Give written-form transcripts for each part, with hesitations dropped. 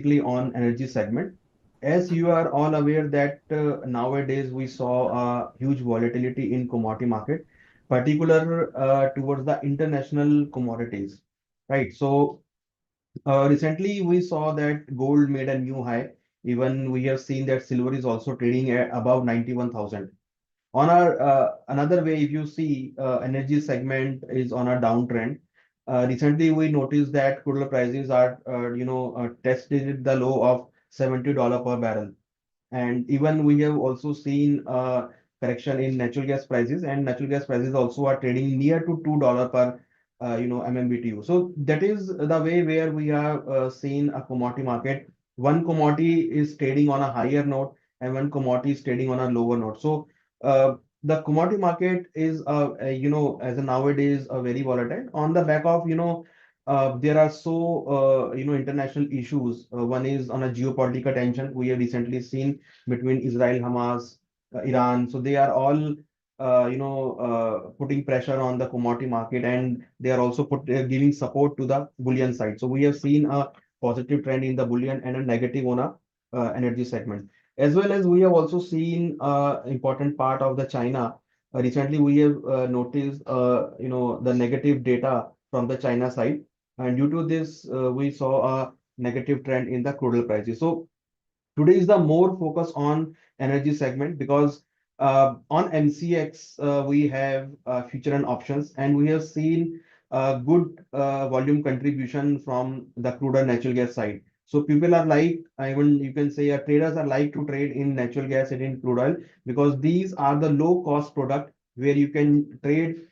basically on energy segment. As you are all aware that nowadays we saw a huge volatility in commodity market, particular towards the international commodities, right? So recently we saw that gold made a new high. Even we have seen that silver is also trading at above 91,000. On our another way, if you see energy segment is on a downtrend. Recently, we noticed that crude oil prices are tested the low of $70 per barrel, and even we have also seen correction in natural gas prices, and natural gas prices also are trading near to $2 per MMBTU. So that is the way where we have seen a commodity market. One commodity is trading on a higher note, and one commodity is trading on a lower note. So the commodity market is as a nowadays very volatile on the back of there are international issues. One is on a geopolitical tension. We have recently seen between Israel, Hamas, Iran. So they are all putting pressure on the commodity market, and they are also giving support to the bullion side. So we have seen a positive trend in the bullion and a negative on a energy segment. As well as we have also seen important part of the China. Recently, we have noticed the negative data from the China side, and due to this, we saw a negative trend in the crude oil prices. So today is the more focus on energy segment because on MCX we have future and options, and we have seen good volume contribution from the crude and natural gas side. So people are like, even you can say, traders are like to trade in natural gas and in crude oil because these are the low cost product where you can trade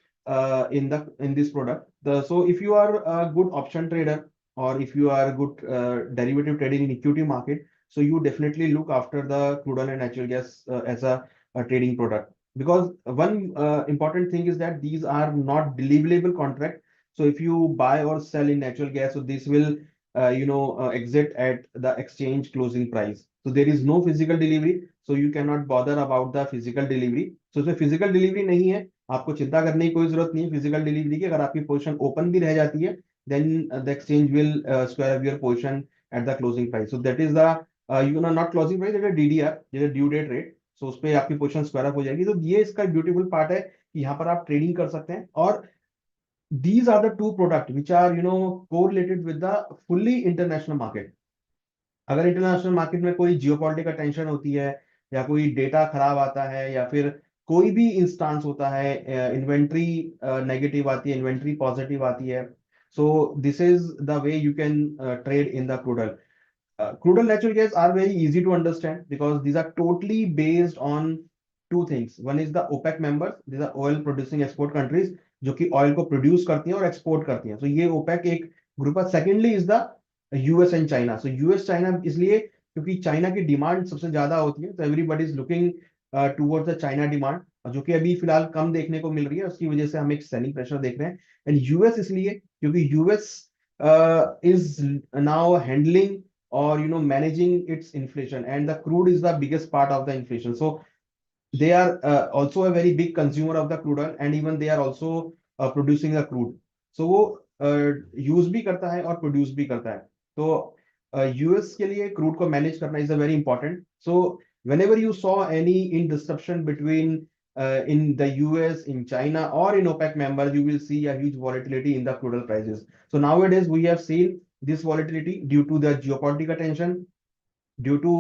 in this product. So if you are a good option trader or if you are a good derivative trading in equity market, so you definitely look after the crude oil and natural gas as a trading product. Because one important thing is that these are not deliverable contract. So if you buy or sell in natural gas, so this will exit at the exchange closing price. So there is no physical delivery. So you cannot bother about the physical delivery. So इसमें physical delivery नहीं है, आपको चिंता करने की कोई जरूरत नहीं है physical delivery की. अगर आपकी पोजीशन ओपन भी रह जाती है, then the exchange will square up your position at the closing price. So that is the not closing price, जैसे डीडीआर जैसे ड्यू डेट रेट. सो उस पर आपकी पोजीशन स्क्वायर अप हो जाएगी. तो ये इसका ब्यूटीफुल पार्ट है कि यहाँ पर आप ट्रेडिंग कर सकते हैं. और these are the two product which are correlated with the fully international market. अगर इंटरनेशनल मार्केट में कोई जियोपॉलिटिकल टेंशन होती है या कोई डेटा खराब आता है या फिर कोई भी इंस्टांस होता है, इन्वेंट्री नेगेटिव आती है, इन्वेंट्री पॉजिटिव आती है, so this is the way you can trade in the crude. Crude and natural gas are very easy to understand because these are totally based on two things. One is the OPEC members, these are oil producing export countries जो कि oil को produce करती हैं और export करती हैं. So ये OPEC एक group है. Secondly is the US and China. So US China इसलिए क्योंकि चाइना की डिमांड सबसे ज्यादा होती है. तो everybody is looking towards the China demand, जो कि अभी फिलहाल कम देखने को मिल रही है. उसकी वजह से हम एक सेलिंग प्रेशर देख रहे हैं. एंड यूएस इसलिए क्योंकि US is now handling or managing its inflation, and the crude is the biggest part of the inflation. So they are also a very big consumer of the crude oil, and even they are also producing the crude. So वो use भी करता है और produce भी करता है. तो US के लिए क्रूड को मैनेज करना is a very important. So whenever you saw any in disruption between in the US, in China, or in OPEC members, you will see a huge volatility in the crude oil prices. So nowadays we have seen this volatility due to the geopolitical tension, due to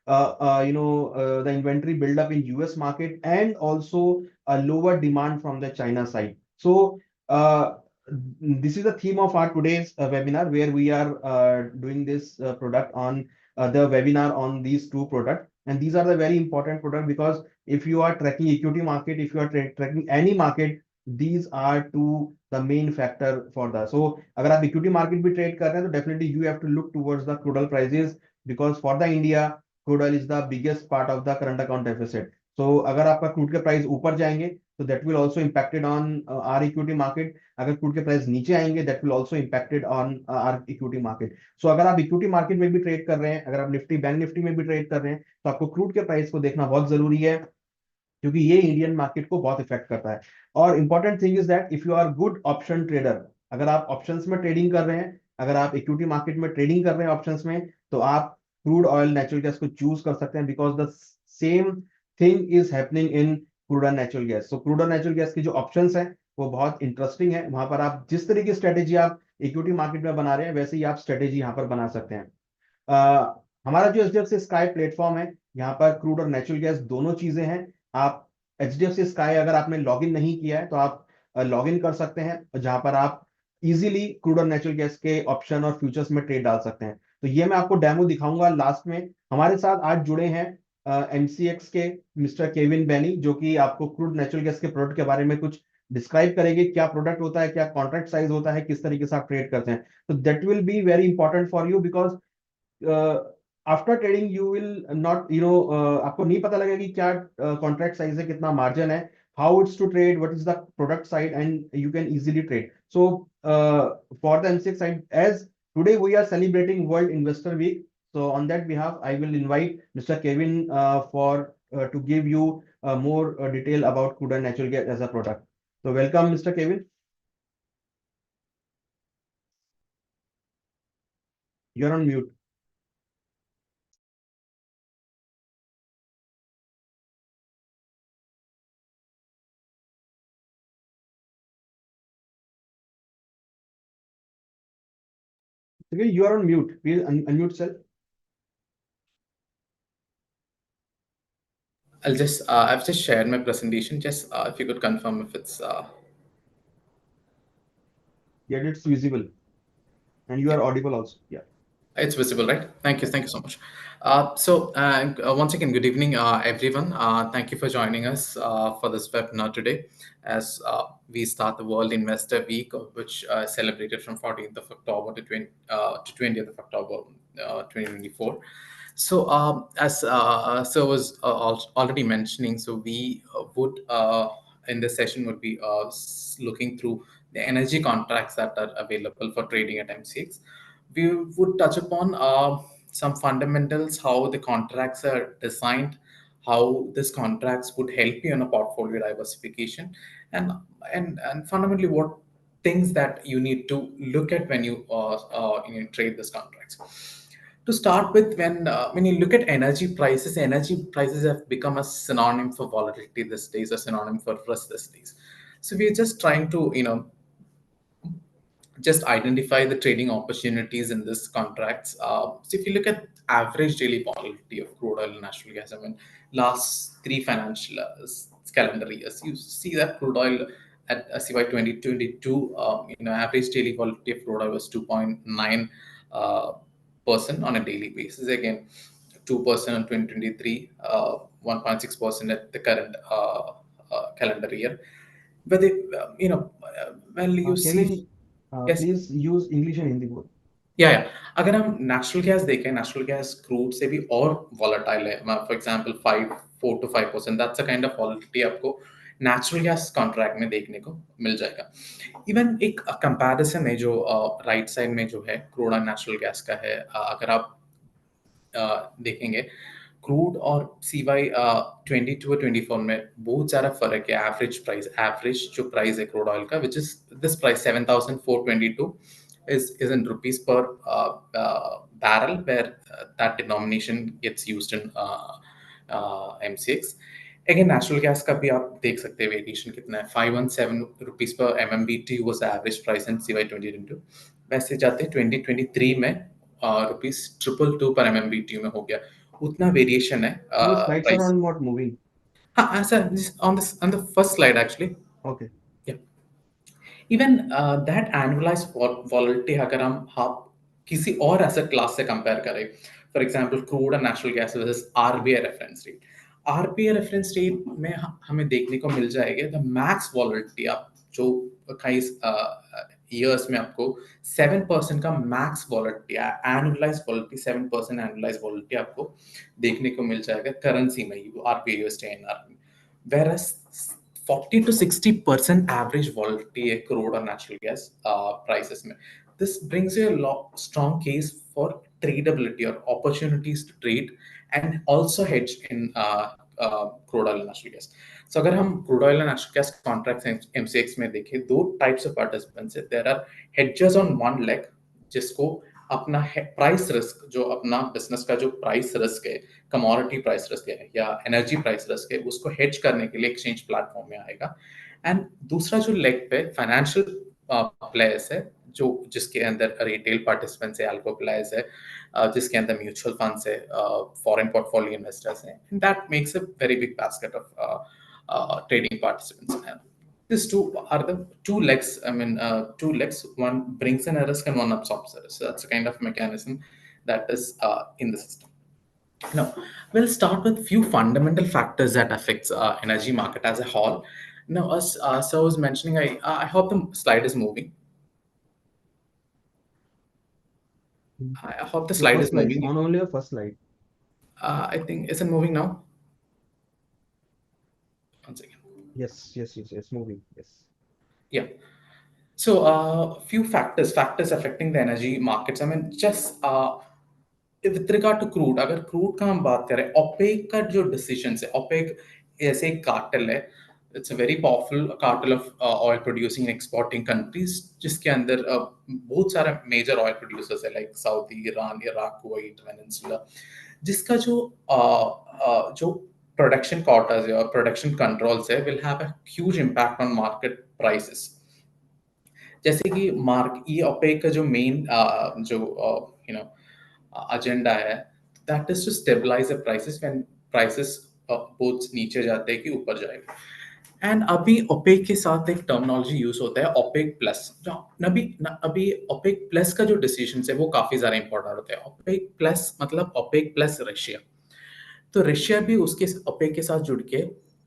the inventory buildup in US market, and also a lower demand from the China side. So this is the theme of our today's webinar, where we are doing this product on the webinar on these two products. And these are the very important product because if you are tracking equity market, if you are tracking any market, these are two the main factor for that. So अगर आप equity market भी trade कर रहे हैं तो definitely you have to look towards the crude oil prices, because for the India, crude oil is the biggest part of the current account deficit. So अगर आपका crude के प्राइस ऊपर जाएंगे तो that will also impacted on our equity market. अगर crude के price नीचे आएंगे that will also impacted on our equity market. So अगर आप इक्विटी मार्केट में भी ट्रेड कर रहे हैं, अगर आप निफ्टी बैंक निफ्टी में भी ट्रेड कर रहे हैं, तो आपको क्रूड के प्राइस को देखना बहुत जरूरी है, क्योंकि ये इंडियन मार्केट को बहुत इफेक्ट करता है. और important thing is that if you are good option trader, अगर आप ऑप्शंस में ट्रेडिंग कर रहे हैं, अगर आप इक्विटी मार्केट में ट्रेडिंग कर रहे हैं ऑप्शंस में, तो आप क्रूड ऑयल नेचुरल गैस को चूज कर सकते हैं, because the same thing is happening in crude and natural gas. So crude और नेचुरल गैस की जो ऑप्शंस है वो बहुत इंटरेस्टिंग है। वहां पर आप जिस तरह की स्ट्रेटेजी आप इक्विटी मार्केट में बना रहे हैं, वैसे ही आप स्ट्रेटेजी यहाँ पर बना सकते हैं। हमारा जो एचडीएफसी स्काई प्लेटफॉर्म है, यहाँ पर क्रूड और नेचुरल गैस दोनों चीजें हैं। आप एचडीएफसी स्काई अगर आपने लॉगिन नहीं किया है, तो आप लॉगिन कर सकते हैं, जहां पर आप इजीली क्रूड और नेचुरल गैस के ऑप्शन और फ्यूचर्स में ट्रेड डाल सकते हैं। तो ये मैं आपको डेमो दिखाऊंगा लास्ट में। हमारे साथ आज जुड़े हैं एमसीएक्स के मिस्टर केविन बैनी, जो कि आपको क्रूड नेचुरल गैस के प्रोडक्ट के बारे में कुछ डिस्क्राइब करेंगे। क्या प्रोडक्ट होता है, क्या कॉन्ट्रैक्ट साइज होता है, किस तरीके से आप ट्रेड करते हैं। तो that will be very important for you, because after trading you will not आपको नहीं पता लगेगा कि क्या कॉन्ट्रैक्ट साइज है, कितना मार्जिन है, how it's to trade, what is the product side, and you can easily trade. So for the MCX side, as today we are celebrating world investor week, so on that behalf I will invite Mr. Kevin for to give you more detail about crude and natural gas as a product. So welcome, Mr. Kevin. You're on mute. Okay, you are on mute. Please unmute self. I've just shared my presentation. Just if you could confirm if it's, Yeah, it's visible and you yeah, are audible also. Yeah. it's visible, right? Thank you. Yes. Thank you so much. Once again, good evening, everyone. Thank you for joining us for this webinar today as we start the World Investor Week, which is celebrated from 14th of October to 20th of October 2024. So, as Sir was already mentioning, so we would in this session would be looking through the energy contracts that are available for trading at MCX. We would touch upon some fundamentals, how the contracts are designed, how these contracts would help you in a portfolio diversification, and and fundamentally what things that you need to look at when you trade these contracts. To start with, when you look at energy prices have become a synonym for volatility these days, a synonym for risk these days. So we're just trying to just identify the trading opportunities in this contracts. So if you look at average daily volatility of crude oil and natural gas, I mean, last three financial calendar years, you see that crude oil at CY 2022, average daily volatility of crude oil was 2.9 percent on a daily basis. Again, 2% on 2023, 1.6% at the current calendar year. But when you see, Kevin, yes, please use English and Hindi both. या अगर हम natural gas देखें, natural gas crude से भी और volatile है। For example 4 to 5%, that's a kind of volatility आपको natural gas contract में देखने को मिल जाएगा। इवन एक कंपैरिजन है जो राइट साइड में जो है क्रूड और नेचुरल गैस का है। अगर आप देखेंगे क्रूड और CY 22 और 24 में बहुत सारा फर्क है। एवरेज जो प्राइस है क्रूड ऑयल का, which is this price 7,422 is in rupees per barrel, where that denomination gets used in MCX. Again, natural gas का भी आप देख सकते हैं वेरिएशन कितना है। 517 rupees per MMBTU was the average price in CY 2022. वैसे जाते हैं 2023 में रुपीज 222 पर MMBTU में हो गया। उतना वेरिएशन है Your slides are price. not moving. हाँ sir, on the first slide actually. Okay. Yeah. Even that annualise volatility अगर हम किसी और एसेट क्लास से कंपेयर करें, for example crude and natural gas versus RBI reference rate, RBI reference rate में हमें देखने को मिल जाएगा द मैक्स वॉलेटिलिटी आप जो कई ईयर्स में आपको 7% का max volatility, annualise volatility 7% annualise volatility आपको देखने को मिल जाएगा करेंसी में, आरबीआई यूएसडी एनआर में। Whereas 40 to 60% average volatility है crude और natural gas prices में. This brings you a strong case for tradability or opportunities to trade and also hedge in crude oil and natural gas. So अगर हम crude oil and natural gas contracts MCX में देखें, दो types of participants है. There are hedgers on one leg, जिसको अपना price risk, जो अपना बिजनेस का जो प्राइस रिस्क है, कमोडिटी प्राइस रिस्क है या एनर्जी प्राइस रिस्क है, उसको हेज करने के लिए एक्सचेंज प्लेटफॉर्म में आएगा। एंड दूसरा जो लेग पे फाइनेंशियल प्लेयर्स है, जो जिसके अंदर रिटेल पार्टिसिपेंट्स है, अल्को प्लेयर्स है, जिसके अंदर म्यूचुअल फंड्स है, फॉरेन पोर्टफोलियो इन्वेस्टर्स है, that makes a very big basket of trading participants. These two are the two legs. I mean, two legs. One brings in a risk and one absorbs a risk. So that's a kind of mechanism that is in the system. Now, we'll start with few fundamental factors that affects energy market as a whole. Now, as Sir was mentioning, I hope the slide is moving. I hope the Your slide first is slide, moving. on only your first slide. I think is it moving now? One second. Yes, moving. Yes. Yeah. So, few factors affecting the energy markets. I mean, just with regard to crude, अगर crude का हम बात करें, OPEC का जो decision है, OPEC ऐसे एक कार्टेल है, it's a very powerful cartel of oil producing and exporting countries, जिसके अंदर बहुत सारे मेजर ऑयल प्रोड्यूसर्स है, like Saudi, Iran, Iraq, Kuwait, Venezuela, जिसका जो प्रोडक्शन क्वार्टर्स है और प्रोडक्शन कंट्रोल्स है will have a huge impact on market prices. जैसे कि मार्क ये ओपेक का जो मेन जो यू नो एजेंडा है, that is to stabilize the prices when prices both नीचे जाते हैं कि ऊपर जाएगा। एंड अभी ओपेक के साथ एक टर्मिनोलॉजी यूज होता है ओपेक प्लस। जो अभी ओपेक प्लस का जो डिसीजन है वो काफी ज्यादा इंपॉर्टेंट होता है। ओपेक प्लस मतलब ओपेक प्लस रशिया। तो रशिया भी उसके ओपेक के साथ जुड़ के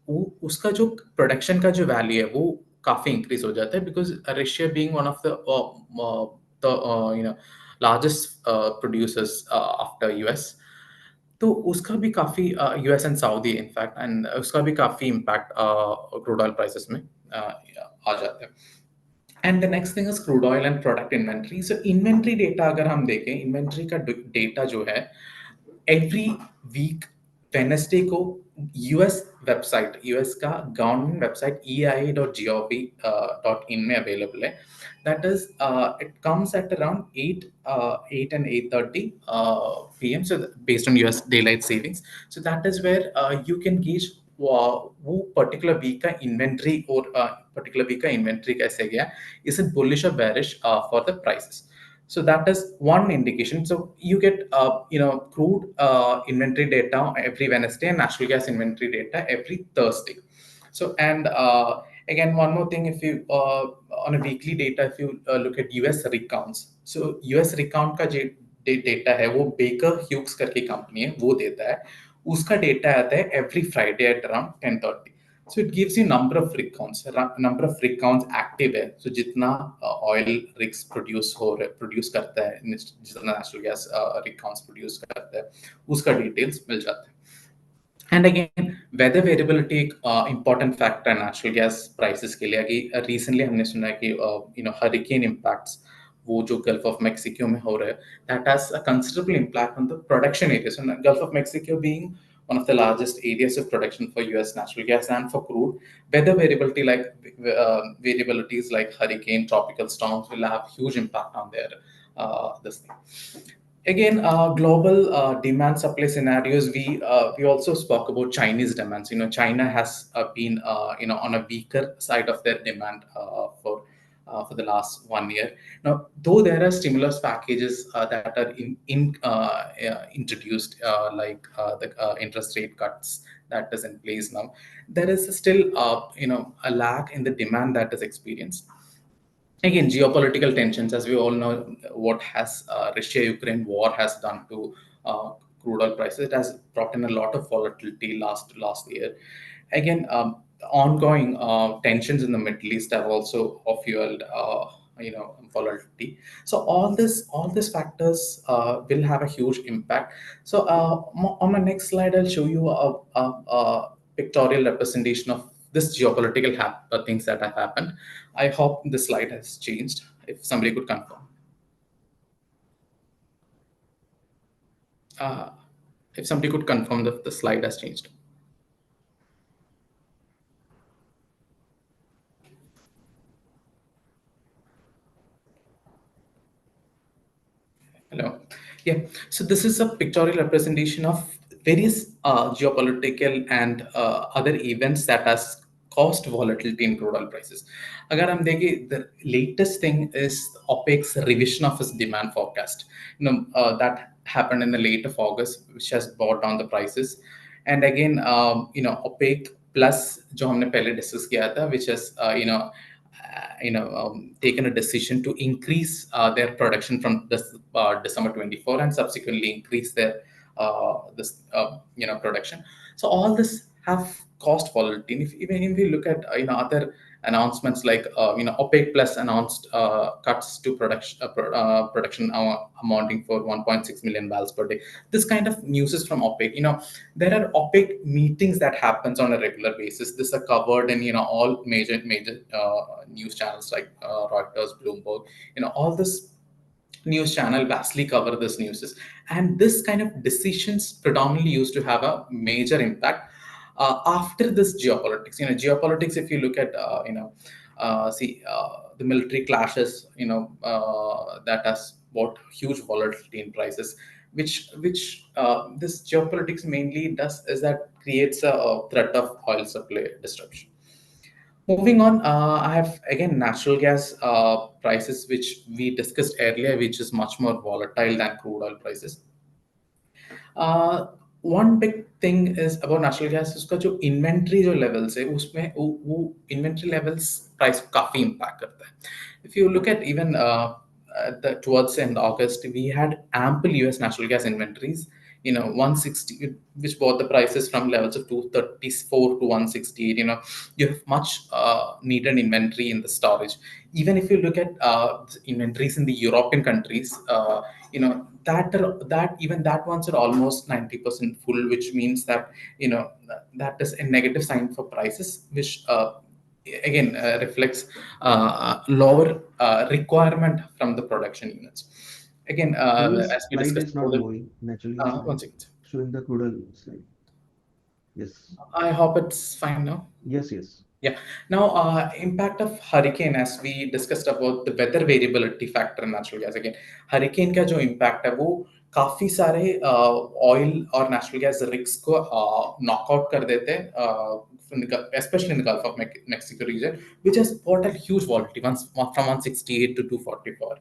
वो उसका जो प्रोडक्शन का जो वैल्यू है वो काफी इंक्रीज हो जाता है, because Russia being one of the you know largest producers after US, तो उसका भी काफी US and Saudi in fact, and उसका भी काफी इम्पैक्ट क्रूड ऑयल प्राइसेस में आ जाता है। And the next thing is crude oil and product inventory. So inventory data अगर हम देखें, इन्वेंट्री का डेटा जो है एवरी वीक वेनसडे को यूएस वेबसाइट, यूएस का गवर्नमेंट वेबसाइट ei.gov.in में अवेलेबल है। That is it comes at around 8 and 8:30 p.m. So based on US daylight savings, so that is where you can gauge वो particular week का inventory और particular week का inventory कैसे गया, is it bullish और bearish for the prices. So that is one indication. So you get crude inventory data every Wednesday and natural gas inventory data every Thursday. So and again one more thing, if you on a weekly data, if you look at US recounts, so US recount का जो data है वो baker Hughes करके company है वो देता है, उसका डेटा आता है every Friday at around 10:30. So it gives you number of rig counts, number of rig counts active है, so जितना oil rigs produce करता है, जितना natural gas rig counts produce करता है, उसका details मिल जाता है. एंड अगेन वेदर वेरिएबिलिटी एक इंपॉर्टेंट फैक्टर है नेचुरल गैस प्राइसेस के लिए, कि रिसेंटली हमने सुना है कि हरिकेन इम्पैक्ट्स वो जो गल्फ ऑफ मेक्सिको में हो रहा है, that has a considerable impact on the production areas. Gulf of Mexico being one of the largest areas of production for US natural gas and for crude, weather variabilities like hurricane, tropical storms will have huge impact on their this thing. Again, global demand supply scenarios. We also spoke about Chinese demands. China has been on a weaker side of their demand for the last 1 year. Now, though there are stimulus packages that are introduced, like the interest rate cuts that is in place now, there is still a lag in the demand that is experienced. Again, geopolitical tensions, as we all know, what has Russia-Ukraine war has done to crude oil prices. It has brought in a lot of volatility last year. Again, ongoing tensions in the Middle East have also fueled volatility. So all these factors will have a huge impact. So on my next slide, I'll show you a pictorial representation of this geopolitical things that have happened. I hope the slide has changed. If somebody could confirm. Uh, if somebody could confirm that the slide has changed. Hello. Yeah. So this is a pictorial representation of various geopolitical and other events that has caused volatility in crude oil prices. Agar hum dekhe, the latest thing is OPEC's revision of its demand forecast. That happened in the late of August, which has brought down the prices. And again, OPEC plus जो हमने पहले discuss किया था, which has taken a decision to increase their production from this December 24 and subsequently increase their this production. So all this have caused volatility. And even if we look at other announcements like OPEC Plus announced cuts to production amounting for 1.6 million barrels per day. This kind of news is from OPEC. There are OPEC meetings that happens on a regular basis. This are covered in all major news channels like Reuters, Bloomberg. All this news channel vastly cover this news, and this kind of decisions predominantly used to have a major impact after this geopolitics. Geopolitics, if you look at see the military clashes, that has brought huge volatility in prices, which this geopolitics mainly does is that creates a threat of oil supply disruption. Moving on, I have again natural gas prices, which we discussed earlier, which is much more volatile than crude oil prices. uh, one big thing is about natural gas, उसका जो inventory जो levels है उसमें वो inventory levels price को काफी impact करता है. If you look at even towards end August, we had ample US natural gas inventories, 160, which brought the prices from levels of 234 to 168. You have much needed inventory in the storage. Even if you look at inventories in the European countries, that even that ones are almost 90% full, which means that that is a negative sign for prices, which again reflects lower requirement from the production units. Again, Can your as we slide discussed is not about moving? Naturally, slide one second. showing the crude slide. Yes, I hope it's fine now. yes, yes. Yeah. Now, impact of hurricane, as we discussed about the weather variability factor in natural gas. Again, hurricane का जो impact है वो काफी सारे oil और natural gas rigs को knock out कर देते हैं, especially in the Gulf of Mexico region, which has brought a huge volatility once from 168 to 244.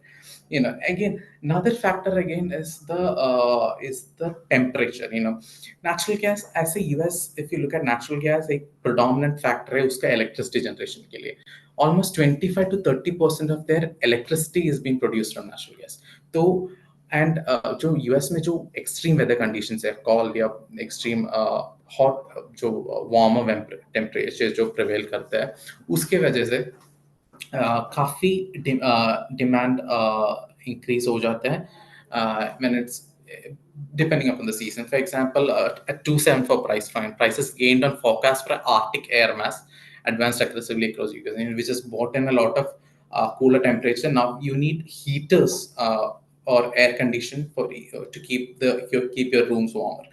Again, another factor again is the temperature. Natural gas as a US, if you look at natural gas, a predominant factor है उसका electricity generation के लिए. Almost 25 to 30% of their electricity is being produced from natural gas. तो and जो US में जो extreme weather conditions है, cold या extreme hot, जो warmer temperature जो prevail करता है, उसके वजह से काफी डिमांड इंक्रीज हो जाता है when it's depending upon the season. For example, at 274 prices gained on forecast for Arctic air mass advanced aggressively across Ukraine, which has brought in a lot of cooler temperature. Now you need heaters or air condition for to keep your rooms warmer.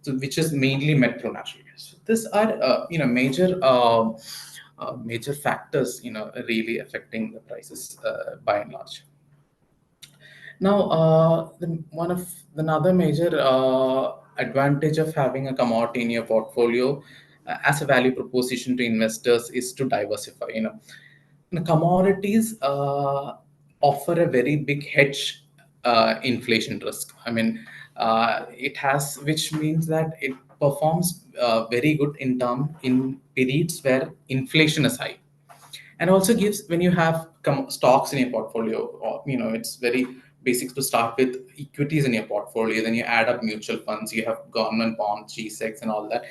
So which is mainly metro natural gas. So these are major factors really affecting the prices by and large. Now, one of another major advantage of having a commodity in your portfolio as a value proposition to investors is to diversify. The commodities offer a very big hedge inflation risk. I mean, it has, which means that it performs very good in periods where inflation is high, and also gives when you have stocks in your portfolio, or it's very basic to start with equities in your portfolio, then you add up mutual funds, you have government bonds, G-secs and all that.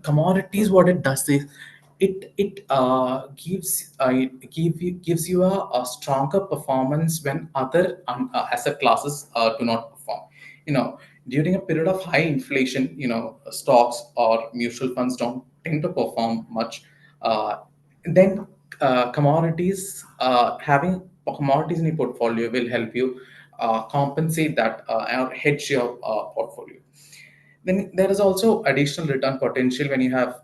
Commodities, what it does is it gives you a stronger performance when other asset classes do not perform. During a period of high inflation, stocks or mutual funds don't tend to perform much. Then having commodities in your portfolio will help you compensate that or hedge your portfolio. Then there is also additional return potential when you have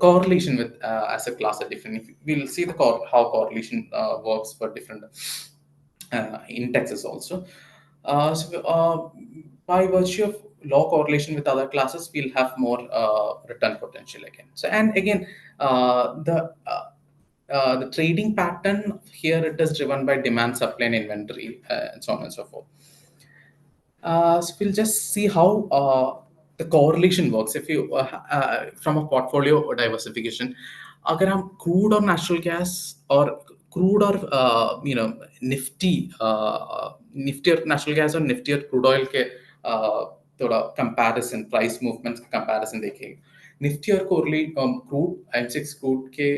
correlation with asset class are different. We'll see how correlation works for different indexes also. So, by virtue of low correlation with other classes, we'll have more return potential again. So, and again, the trading pattern here, it is driven by demand, supply, and inventory, and so on and so forth. So we'll just see how the correlation works. If you from a portfolio diversification, अगर हम crude or natural gas or crude or nifty nifty or natural gas और nifty और crude oil के थोड़ा comparison price movements का comparison देखेंगे. Nifty और crude M6 crude के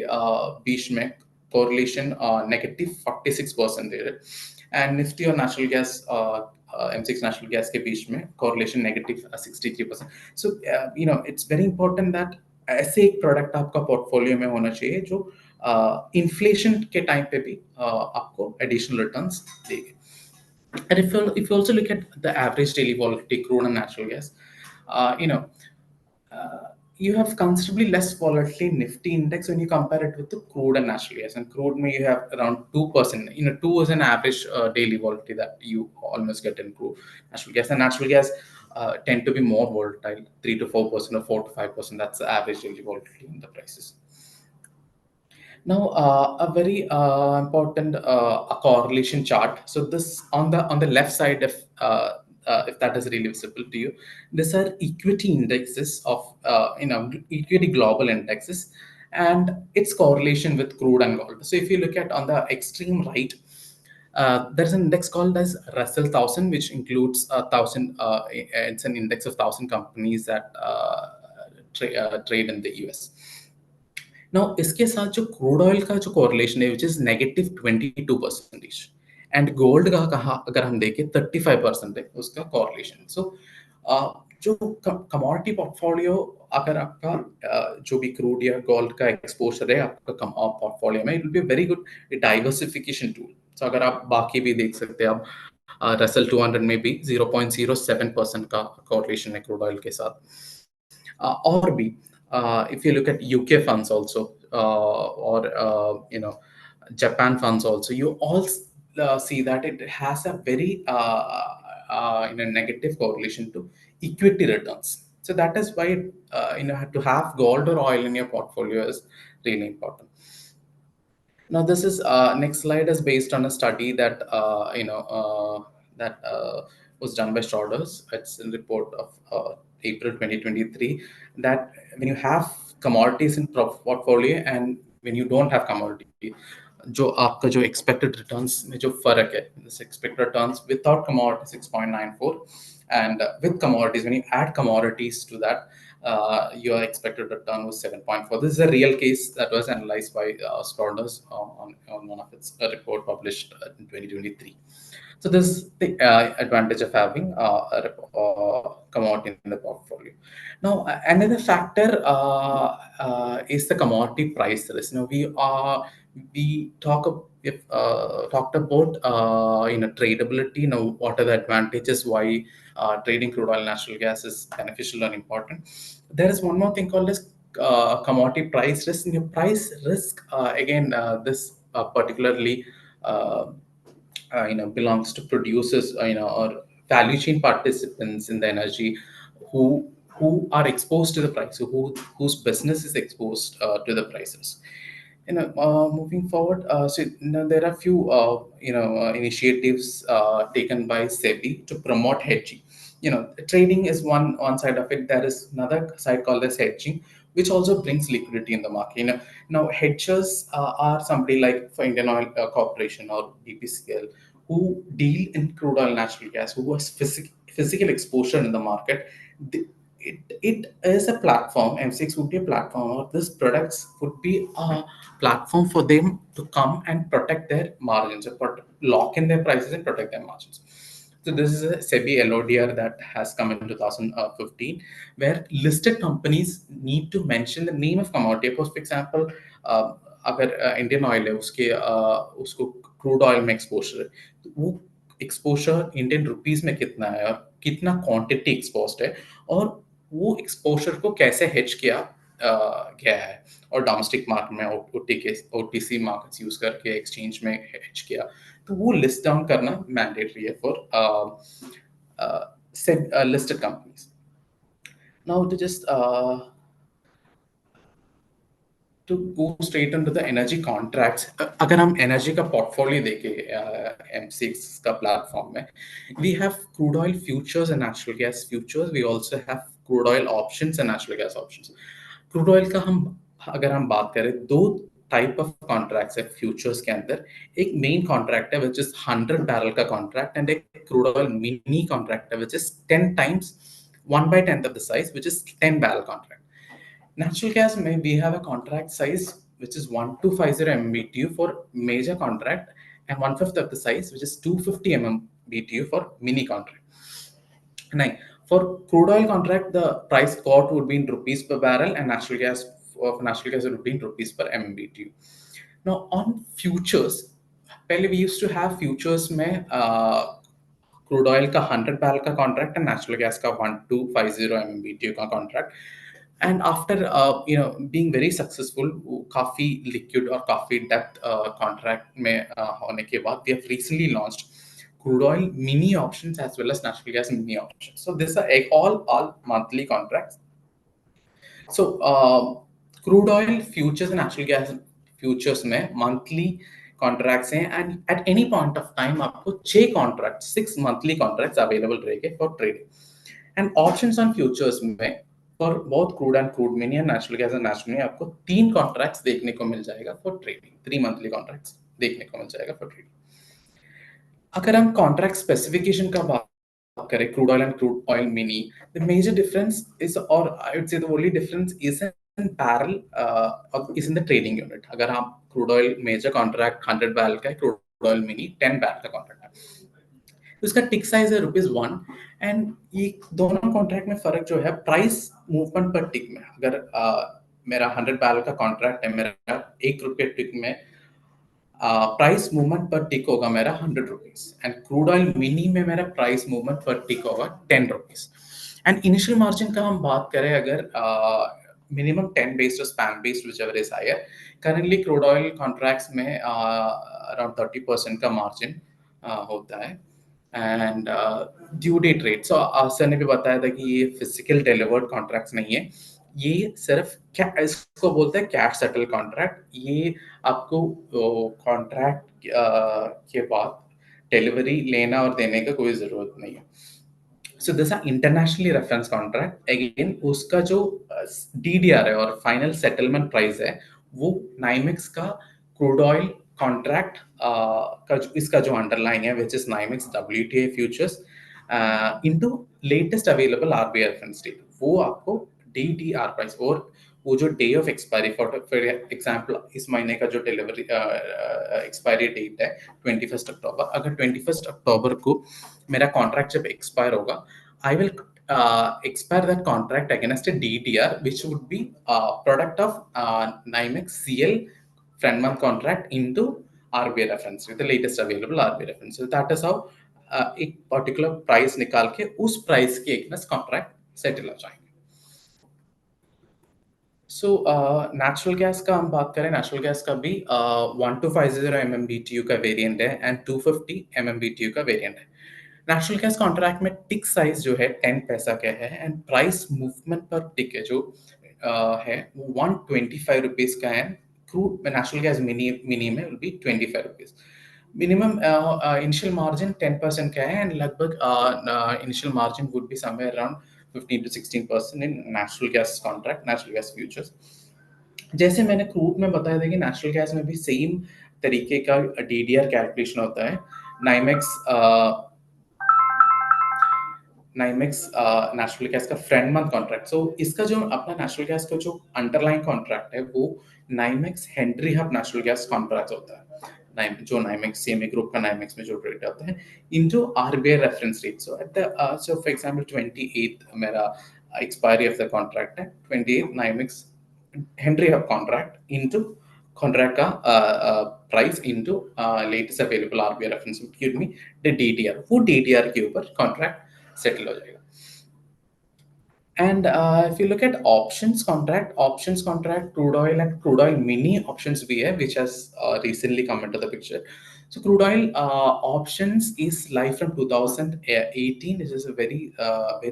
बीच में correlation -46% दे रहे, एंड निफ्टी और natural gas M6 natural gas के बीच में correlation -63%. So it's very important that ऐसे एक प्रोडक्ट आपका पोर्टफोलियो में होना चाहिए जो इन्फ्लेशन के टाइम पे भी आपको एडिशनल रिटर्न्स देगी. And if you also look at the average daily volatility, crude and natural gas, uh, you know, uh, you have considerably less volatility in Nifty index when you compare it with the crude and natural gas. And crude may you have around 2%. 2 is an average daily volatility that you almost get in crude. Natural gas tend to be more volatile, 3 to 4% or 4 to 5%. That's the average daily volatility in the prices. Now, a very important a correlation chart. So this on the left side, if that is really visible to you, these are equity indexes of equity global indexes, and its correlation with crude and gold. So if you look at on the extreme right, there's an index called as Russell 1000, which includes 1,000. It's an index of 1,000 companies that trade in the US. Now, इसके साथ जो crude oil का जो correlation है which is -22%, and gold का कहा अगर हम देखें 35% है उसका कोरिलेशन. सो जो कमोडिटी पोर्टफोलियो, अगर आपका जो भी क्रूड या गोल्ड का एक्सपोजर है आपका पोर्टफोलियो में, it will be very good diversification tool. So अगर आप बाकी भी देख सकते हैं, आप रसल 200 में भी 0.07% का कोरिलेशन है क्रूड ऑयल के साथ. Or B, if you look at UK funds also, or Japan funds also, you all see that it has a very negative correlation to equity returns. So that is why to have gold or oil in your portfolio is really important. Now, this is next slide is based on a study that was done by Schroders. It's a report of April 2023, that when you have commodities in portfolio and when you don't have commodity, जो आपका जो expected returns में जो फर्क है, this expected returns without commodity 6.94, and with commodities, when you add commodities to that, your expected return was 7.4. This is a real case that was analyzed by Schroders on one of its report published in 2023. So this is the advantage of having a commodity in the portfolio. Now, another factor is the commodity price risk. Now, we talked about tradability. Now, what are the advantages? Why trading crude oil, natural gas is beneficial and important. There is one more thing called as commodity price risk. In your price risk, again, this particularly belongs to producers, or value chain participants in the energy who are exposed to the price, whose business is exposed to the prices. Moving forward, so there are few initiatives taken by SEBI to promote hedging. Trading is one side of it. There is another side called as hedging, which also brings liquidity in the market. Now hedgers are somebody like for Indian Oil Corporation or BPCL, who deal in crude oil, natural gas, who has physical exposure in the market. It is a platform. M6 would be a platform, or this products would be a platform for them to come and protect their margins, or lock in their prices and protect their margins. So this is a SEBI LODR that has come in 2015, where listed companies need to mention the name of commodity. For example, अगर Indian oil है उसको crude oil में exposure है, तो वो exposure Indian rupees में कितना है और कितना क्वांटिटी एक्सपोज्ड है, और वो एक्सपोजर को कैसे हेज किया गया है, और डोमेस्टिक मार्केट में ओटीसी मार्केट्स यूज करके एक्सचेंज में हेज किया, तो वो लिस्ट डाउन करना मैंडेटरी है for listed companies. Now to go straight into the energy contracts, अगर हम energy का portfolio देखें MCX का platform में, we have crude oil futures and natural gas futures. We also have crude oil options and natural gas options. Crude oil का हम अगर हम बात करें, दो टाइप ऑफ कॉन्ट्रैक्ट्स है फ्यूचर्स के अंदर. एक मेन कॉन्ट्रैक्ट है विच इज 100 बैरल का कॉन्ट्रैक्ट, एंड एक क्रूड ऑयल मिनी कॉन्ट्रैक्ट है which is 10 times 1/10 of the size, which is 10 barrel contract. Natural gas may we have a contract size which is 1250 MMBTU for major contract, and 1/5 of the size which is 250 MMBTU for mini contract. Now, for crude oil contract, the price quote would be in rupees per barrel, and natural gas it would be in rupees per MMBTU. Now on futures, पहले we used to have futures में crude oil का 100 barrel का contract and natural gas का 1250 MMBTU का contract. And after being very successful, काफी liquid और काफी depth contract में होने के बाद we have recently launched crude oil mini options as well as natural gas mini options. So these are all monthly contracts. So crude oil futures and natural gas futures में monthly contracts हैं, and at any point of time आपको 6 monthly contracts available रहेंगे for trading. And options on futures में for both crude and crude mini and natural gas आपको 3 contracts देखने को मिल जाएगा for trading. 3 monthly contracts देखने को मिल जाएगा for trading. अगर हम कॉन्ट्रैक्ट स्पेसिफिकेशन का बात करें, crude oil and crude oil mini, the major difference is, और I would say the only difference is in barrel, is in the trading unit. अगर आप crude oil major contract 100 barrel का है, crude oil mini 10 barrel का contract है, तो इसका टिक size है ₹1. एंड ये दोनों कॉन्ट्रैक्ट में फर्क जो है प्राइस मूवमेंट पर टिक में. अगर मेरा 100 बैरल का कॉन्ट्रैक्ट है, मेरा ₹1 टिक में प्राइस मूवमेंट पर टिक होगा मेरा ₹100, एंड क्रूड ऑयल मिनी में मेरा प्राइस मूवमेंट पर टिक होगा ₹10. एंड इनिशियल मार्जिन का हम बात करें, अगर मिनिमम 10 बेस्ड और span based whichever is higher. Currently crude oil contracts में अराउंड 30% का मार्जिन होता है. And due date rate, so sir ने भी बताया था कि ये फिजिकल डिलीवर्ड कॉन्ट्रैक्ट्स नहीं है, ये सिर्फ इसको बोलते हैं कैश सेटल कॉन्ट्रैक्ट. ये आपको कॉन्ट्रैक्ट के बाद डिलीवरी लेना और देने का कोई जरूरत नहीं है. So this are internationally reference contract. Again उसका जो डीडीआर है और फाइनल सेटलमेंट प्राइस है, वो नाइमेक्स का क्रूड ऑयल कॉन्ट्रैक्ट का इसका जो अंडरलाइन है, which is NYMEX WTI futures into latest available RBI reference date, वो आपको DDR प्राइस और वो जो day of expiry, for example इस महीने का जो डिलीवरी एक्सपायरी डेट है 21 अक्टूबर, अगर 21 अक्टूबर को मेरा कॉन्ट्रैक्ट जब एक्सपायर होगा, I will expire that contract against a DDR which would be product of NYMEX CL front month contract into RBI reference with the latest available RBI reference. So that is how एक particular price निकाल के उस price के against contract settle हो जाएंगे. So natural gas का हम बात करें, नेचुरल गैस का भी 1250 MMBTU का वेरिएंट है एंड 250 MMBTU का वेरिएंट है. नेचुरल गैस कॉन्ट्रैक्ट में टिक साइज जो है 10 पैसा का है, एंड प्राइस मूवमेंट पर टिक है जो है वो ₹125 का है. क्रूड नेचुरल गैस मिनी में will be ₹25. Minimum initial margin 10% का है, एंड लगभग initial margin would be somewhere around 15 to 16% in natural gas contract, natural gas futures. जैसे मैंने क्रूड में बताया था कि नेचुरल गैस में भी सेम तरीके का DDR कैलकुलेशन होता है. नाइमेक्स नेचुरल गैस का फ्रंट मंथ कॉन्ट्रैक्ट, सो इसका जो अपना नेचुरल गैस का जो अंडरलाइन कॉन्ट्रैक्ट है, वो NYMEX Henry Hub natural gas contract होता है. जो नाइमेक्स सीएमए ग्रुप का नाइमेक्स में जो रेट होता है into RBI reference rate. So at the so for example 28 मेरा एक्सपायरी ऑफ द कॉन्ट्रैक्ट है, 28 NYMEX Henry Hub contract into contract का price into latest available RBI reference give me the DDR. वो DDR के ऊपर contract settle हो जाएगा. And if you look at options contract, crude oil and crude oil mini options we have, which has recently come into the picture. So crude oil options is live from 2018. This is a very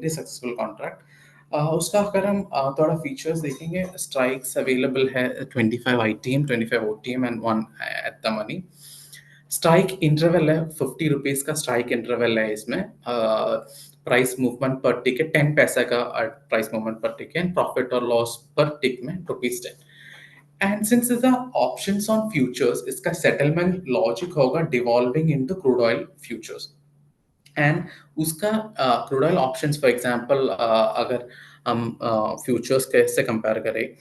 successful contract. उसका अगर हम थोड़ा features देखेंगे, strikes available है 25 ITM, 25 OTM and 1 at the money. Strike interval है 50 rupees का strike interval है इसमें. प्राइस मूवमेंट पर टिक है 10 पैसा का प्राइस मूवमेंट पर टिक है, एंड प्रॉफिट और लॉस पर टिक में ₹10. And since the options on futures, इसका सेटलमेंट लॉजिक होगा devolving into crude oil futures. And उसका crude oil options for example अगर हम फ्यूचर्स कैसे कंपेयर करें,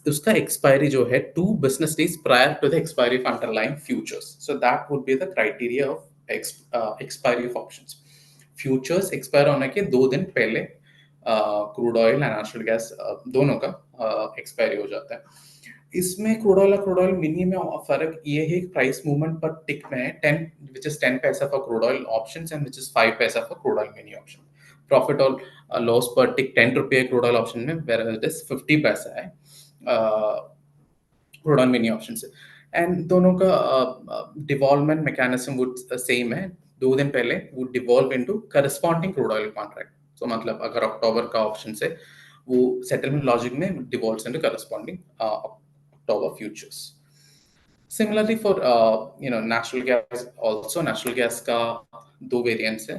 उसका एक्सपायरी जो है 2 business days prior to the expiry of underlying futures. So that would be the criteria of expiry of options. Futures expire होने के 2 दिन पहले crude oil and natural gas दोनों का एक्सपायरी हो जाता है. इसमें क्रूड ऑयल मिनी में फर्क ये है, प्राइस मूवमेंट पर टिक में है 10, विच इज 10 पैसा for crude oil options and which is 5 पैसा for crude oil mini option. Profit और लॉस पर टिक 10 रुपये क्रूड ऑयल ऑप्शन में, वेयर इट इज 50 पैसा है क्रूड ऑयल मिनी ऑप्शन से. एंड दोनों का डिवॉल्वमेंट मैकेनिज्म वुड सेम है. 2 दिन पहले would devolve into corresponding crude oil contract. So मतलब अगर अक्टूबर का ऑप्शन से, वो सेटलमेंट लॉजिक में devolves into corresponding October futures. Similarly for natural gas, also natural gas का 2 variants है,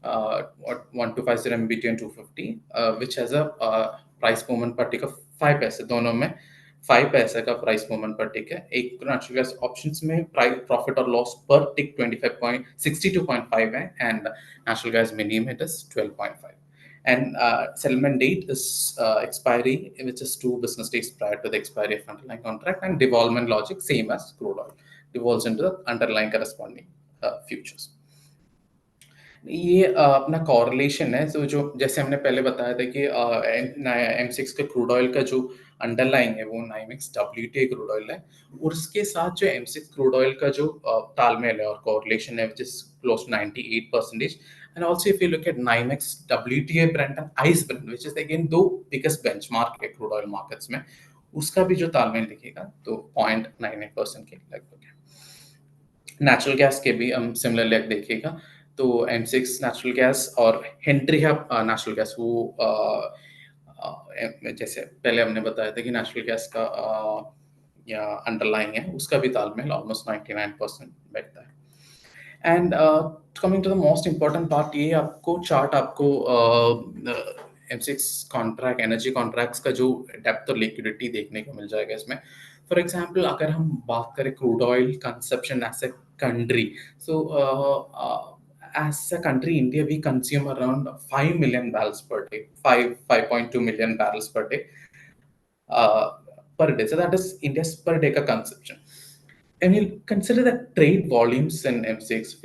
1250 MMBTU and 250, which has a price movement per tick of 5 पैसे. दोनों में 5 पैसे का प्राइस मूवमेंट पर टिक है. एक नेचुरल गैस ऑप्शंस में प्राइस प्रॉफिट और लॉस पर टिक 62.5 है, एंड नेचुरल गैस मिनी में it is 12.5. And settlement date is expiry, which is 2 business days prior to the expiry of underlying contract, and devolvement logic same as crude oil, devolves into the underlying corresponding futures. ये अपना correlation है. तो जो जैसे हमने पहले बताया था कि M6 के क्रूड ऑयल का जो अंडरलाइंग है वो NYMEX WTI क्रूड ऑयल है, और उसके साथ जो M6 क्रूड ऑयल का जो तालमेल है और कॉरलेशन है, which is close to 98%. And also if you look at NYMEX WTI Brent and ICE Brent, which is again 2 biggest benchmark है क्रूड ऑयल मार्केट्स में, उसका भी जो तालमेल दिखेगा तो 0.98% के लगभग है. नेचुरल गैस के भी हम सिमिलरली देखिएगा तो M6 नेचुरल गैस और हेनरी हब नेचुरल गैस, वो जैसे पहले हमने बताया था कि नेचुरल गैस का या अंडरलाइंग है, उसका भी तालमेल ऑलमोस्ट 99% बैठता है. And coming to the most important part, ये आपको चार्ट आपको M6 कॉन्ट्रैक्ट एनर्जी कॉन्ट्रैक्ट्स का जो डेप्थ और लिक्विडिटी देखने को मिल जाएगा इसमें. फॉर एग्जांपल अगर हम बात करें crude oil consumption as a country, so as a country India we consume around 5 million barrels per day, 5.2 million barrels per day per day. So that is India's per day ka consumption. And you consider the trade volumes in M6,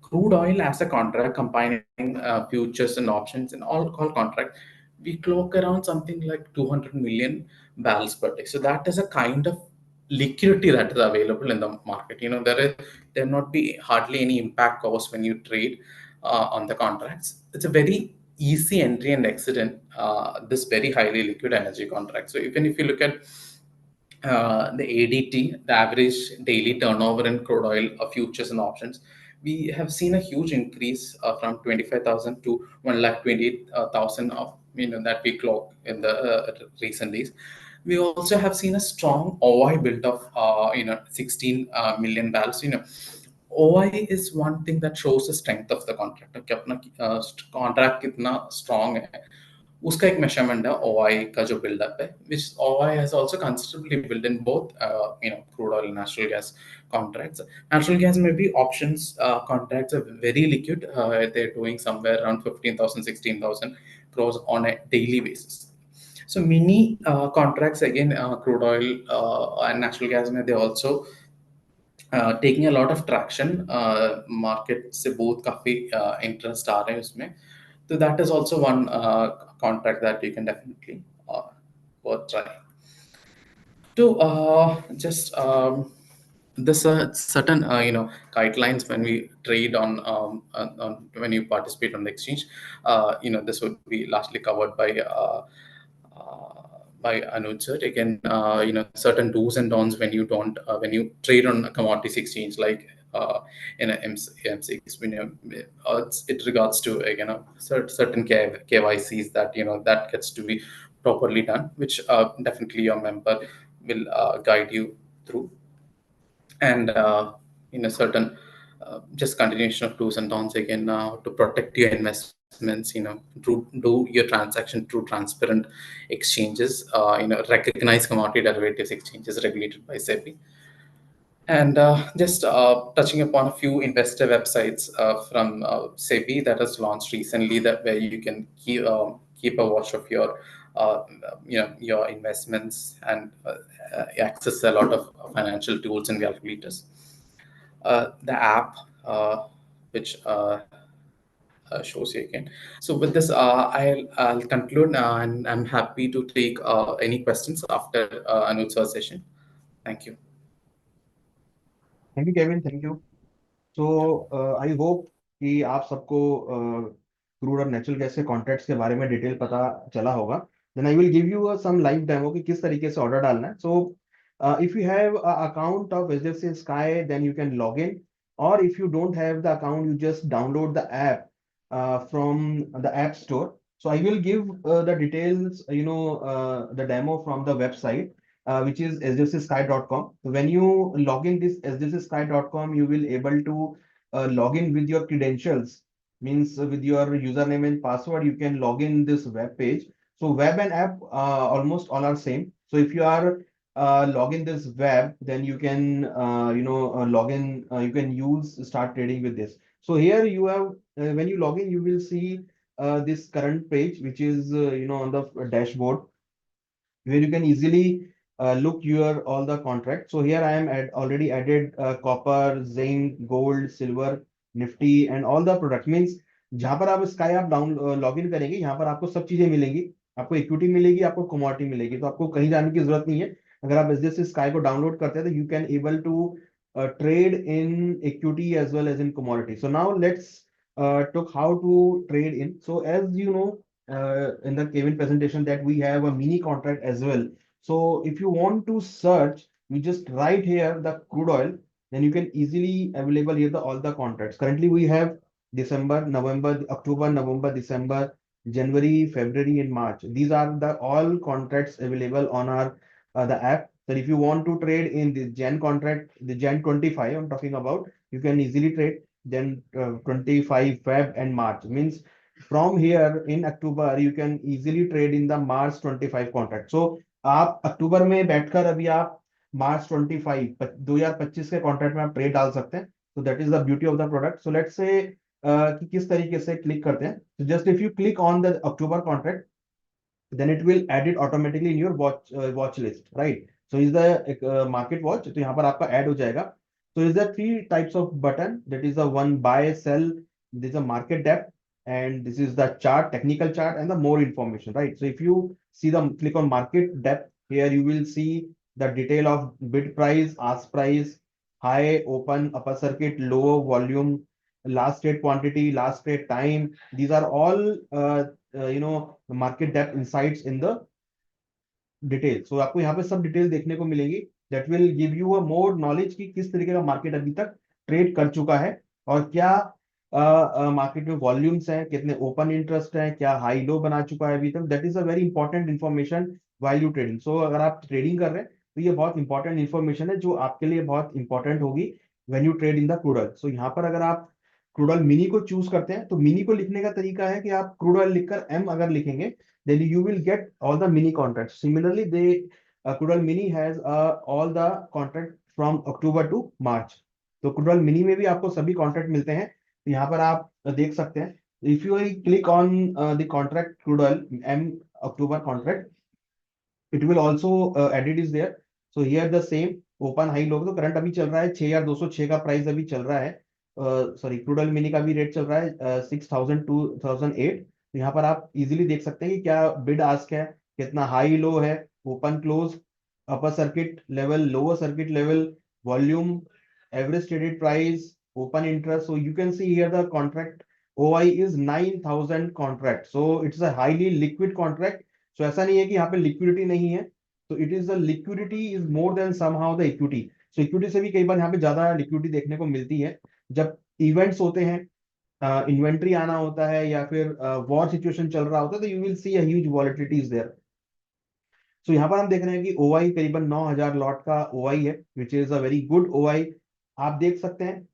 crude oil as a contract combining futures and options and all contract, we clock around something like 200 million barrels per day. So that is a kind of liquidity that is available in the market. There not be hardly any impact cost when you trade on the contracts. It's a very easy entry and exit in this very highly liquid energy contract. So even if you look at the ADT, the average daily turnover in crude oil futures and options, we have seen a huge increase from 25,000 to 1,28,000 of that we clock in the recent days. We also have seen a strong OI build of 16 million barrels. OI is one thing that shows the strength of the contract. कि अपना contract कितना strong है, उसका एक measurement है OI का जो build up है, which OI has also considerably built in both crude oil and natural gas contracts. Natural gas में भी options contracts are very liquid. They're doing somewhere around 15,000, 16,000 crores on a daily basis. So mini contracts again, crude oil and natural gas में they also taking a lot of traction. Market से बहुत काफी interest आ रहे हैं उसमें. So that is also one contract that you can definitely worth trying. To just There's a certain guidelines when we trade on when you participate on the exchange. This would be largely covered by Anuj sir. Again, certain do's and don'ts when you don't when you trade on a commodities exchange, like in a M6, it regards to certain KYCs that that gets to be properly done, which definitely your member will guide you through. And in a certain just continuation of do's and don'ts again, to protect your investments, do your transaction through transparent exchanges, recognize commodity derivatives exchanges regulated by SEBI. And just touching upon a few investor websites from SEBI that has launched recently, that where you can keep a watch of your your investments, and access a lot of financial tools and calculators. The app, which shows you again. So with this, I'll conclude, and I'm happy to take any questions after Anuj's session. Thank you. Thank you, Kevin. Thank you. So I hope कि आप सबको crude और natural gas के contracts के बारे में detail पता चला होगा. Then I will give you some live demo कि किस तरीके से ऑर्डर डालना है. So if you have account of HDFC Sky, then you can log in, or if you don't have the account, you just download the app from the app store. So I will give the details, the demo from the website, which is hdfcsky.com. When you log in this hdfcsky.com, you will able to log in with your credentials, means with your username and password. You can log in this web page. So web and app almost all are same. So if you are log in this web, then you can log in. You can use start trading with this. So here you have, when you log in, you will see this current page, which is on the dashboard, where you can easily look your all the contracts. So here I am already added copper, zinc, gold, silver, nifty and all the product. Means जहां पर आप sky आप down log in करेंगे, यहाँ पर आपको सब चीजें मिलेंगी. आपको इक्विटी मिलेगी, आपको कमोडिटी मिलेगी, तो आपको कहीं जाने की जरूरत नहीं है. अगर आप एसडीएफसी स्काई को डाउनलोड करते हैं, तो you can able to trade in equity as well as in commodity. So now let's talk how to trade in. So as you know, in the Kevin presentation, that we have a mini contract as well. So if you want to search, you just write here the crude oil, then you can easily available here the all the contracts. Currently we have December, November, October, November, December, January, February, and March. These are the all contracts available on our the app. So if you want to trade in the Jan contract, the Jan 25, I'm talking about, you can easily trade. Then 25 Feb and March, means from here in October you can easily trade in the March 25 contract. So आप अक्टूबर में बैठकर अभी आप मार्च 25 2025 के contract में आप trade डाल सकते हैं. तो that is the beauty of the product. So let's say कि किस तरीके से क्लिक करते हैं. तो just if you click on the October contract, then it will add it automatically in your watch list, right? So is the market watch, तो यहाँ पर आपका add हो जाएगा. So is there three types of button, that is the one buy, sell, this is a market depth, and this is the chart, technical chart, and the more information, right? So if you see the click on market depth, here you will see the detail of bid price, ask price, high, open, upper circuit, low volume, last trade quantity, last trade time. These are all market depth insights in the detail. So आपको यहाँ पे सब detail देखने को मिलेगी. That will give you a more knowledge कि किस तरीके का मार्केट अभी तक ट्रेड कर चुका है, और क्या मार्केट में वॉल्यूम्स हैं, कितने ओपन इंटरेस्ट हैं, क्या हाई लो बना चुका है अभी तक. That is a very important information while you trading. So अगर आप ट्रेडिंग कर रहे हैं, तो ये बहुत इंपॉर्टेंट इन्फॉर्मेशन है जो आपके लिए बहुत इंपॉर्टेंट होगी when you trade in the crude oil. So यहाँ पर अगर आप क्रूड ऑयल मिनी को चूज करते हैं, तो मिनी को लिखने का तरीका है कि आप क्रूड ऑयल लिखकर एम अगर लिखेंगे, then you will get all the mini contracts. Similarly, crude oil mini has all the contract from October to March. तो crude oil mini में भी आपको सभी कॉन्ट्रैक्ट मिलते हैं. तो यहाँ पर आप देख सकते हैं. If you click on the contract crude oil M October contract, it will also edit is there. So here the same open high low. तो करंट अभी चल रहा है 6206 का प्राइस अभी चल रहा है. सॉरी, क्रूड ऑयल मिनी का भी रेट चल रहा है 6000 2008. तो यहाँ पर आप इजीली देख सकते हैं कि क्या बिड आस्क है, कितना हाई लो है, open close, upper circuit level, lower circuit level, volume, average traded price, open interest. So you can see here the contract OI is 9,000 contract. So it's a highly liquid contract. So ऐसा नहीं है कि यहाँ पे liquidity नहीं है. So it is the liquidity is more than somehow the equity. So equity से भी कई बार यहाँ पे ज्यादा liquidity देखने को मिलती है जब events होते हैं, इन्वेंट्री आना होता है या फिर वॉर सिचुएशन चल रहा होता है, तो you will see a huge volatility is there. So यहाँ पर हम देख रहे हैं कि ओआई करीबन 9,000 लॉट का ओआई है, which is a very good OI. आप देख सकते हैं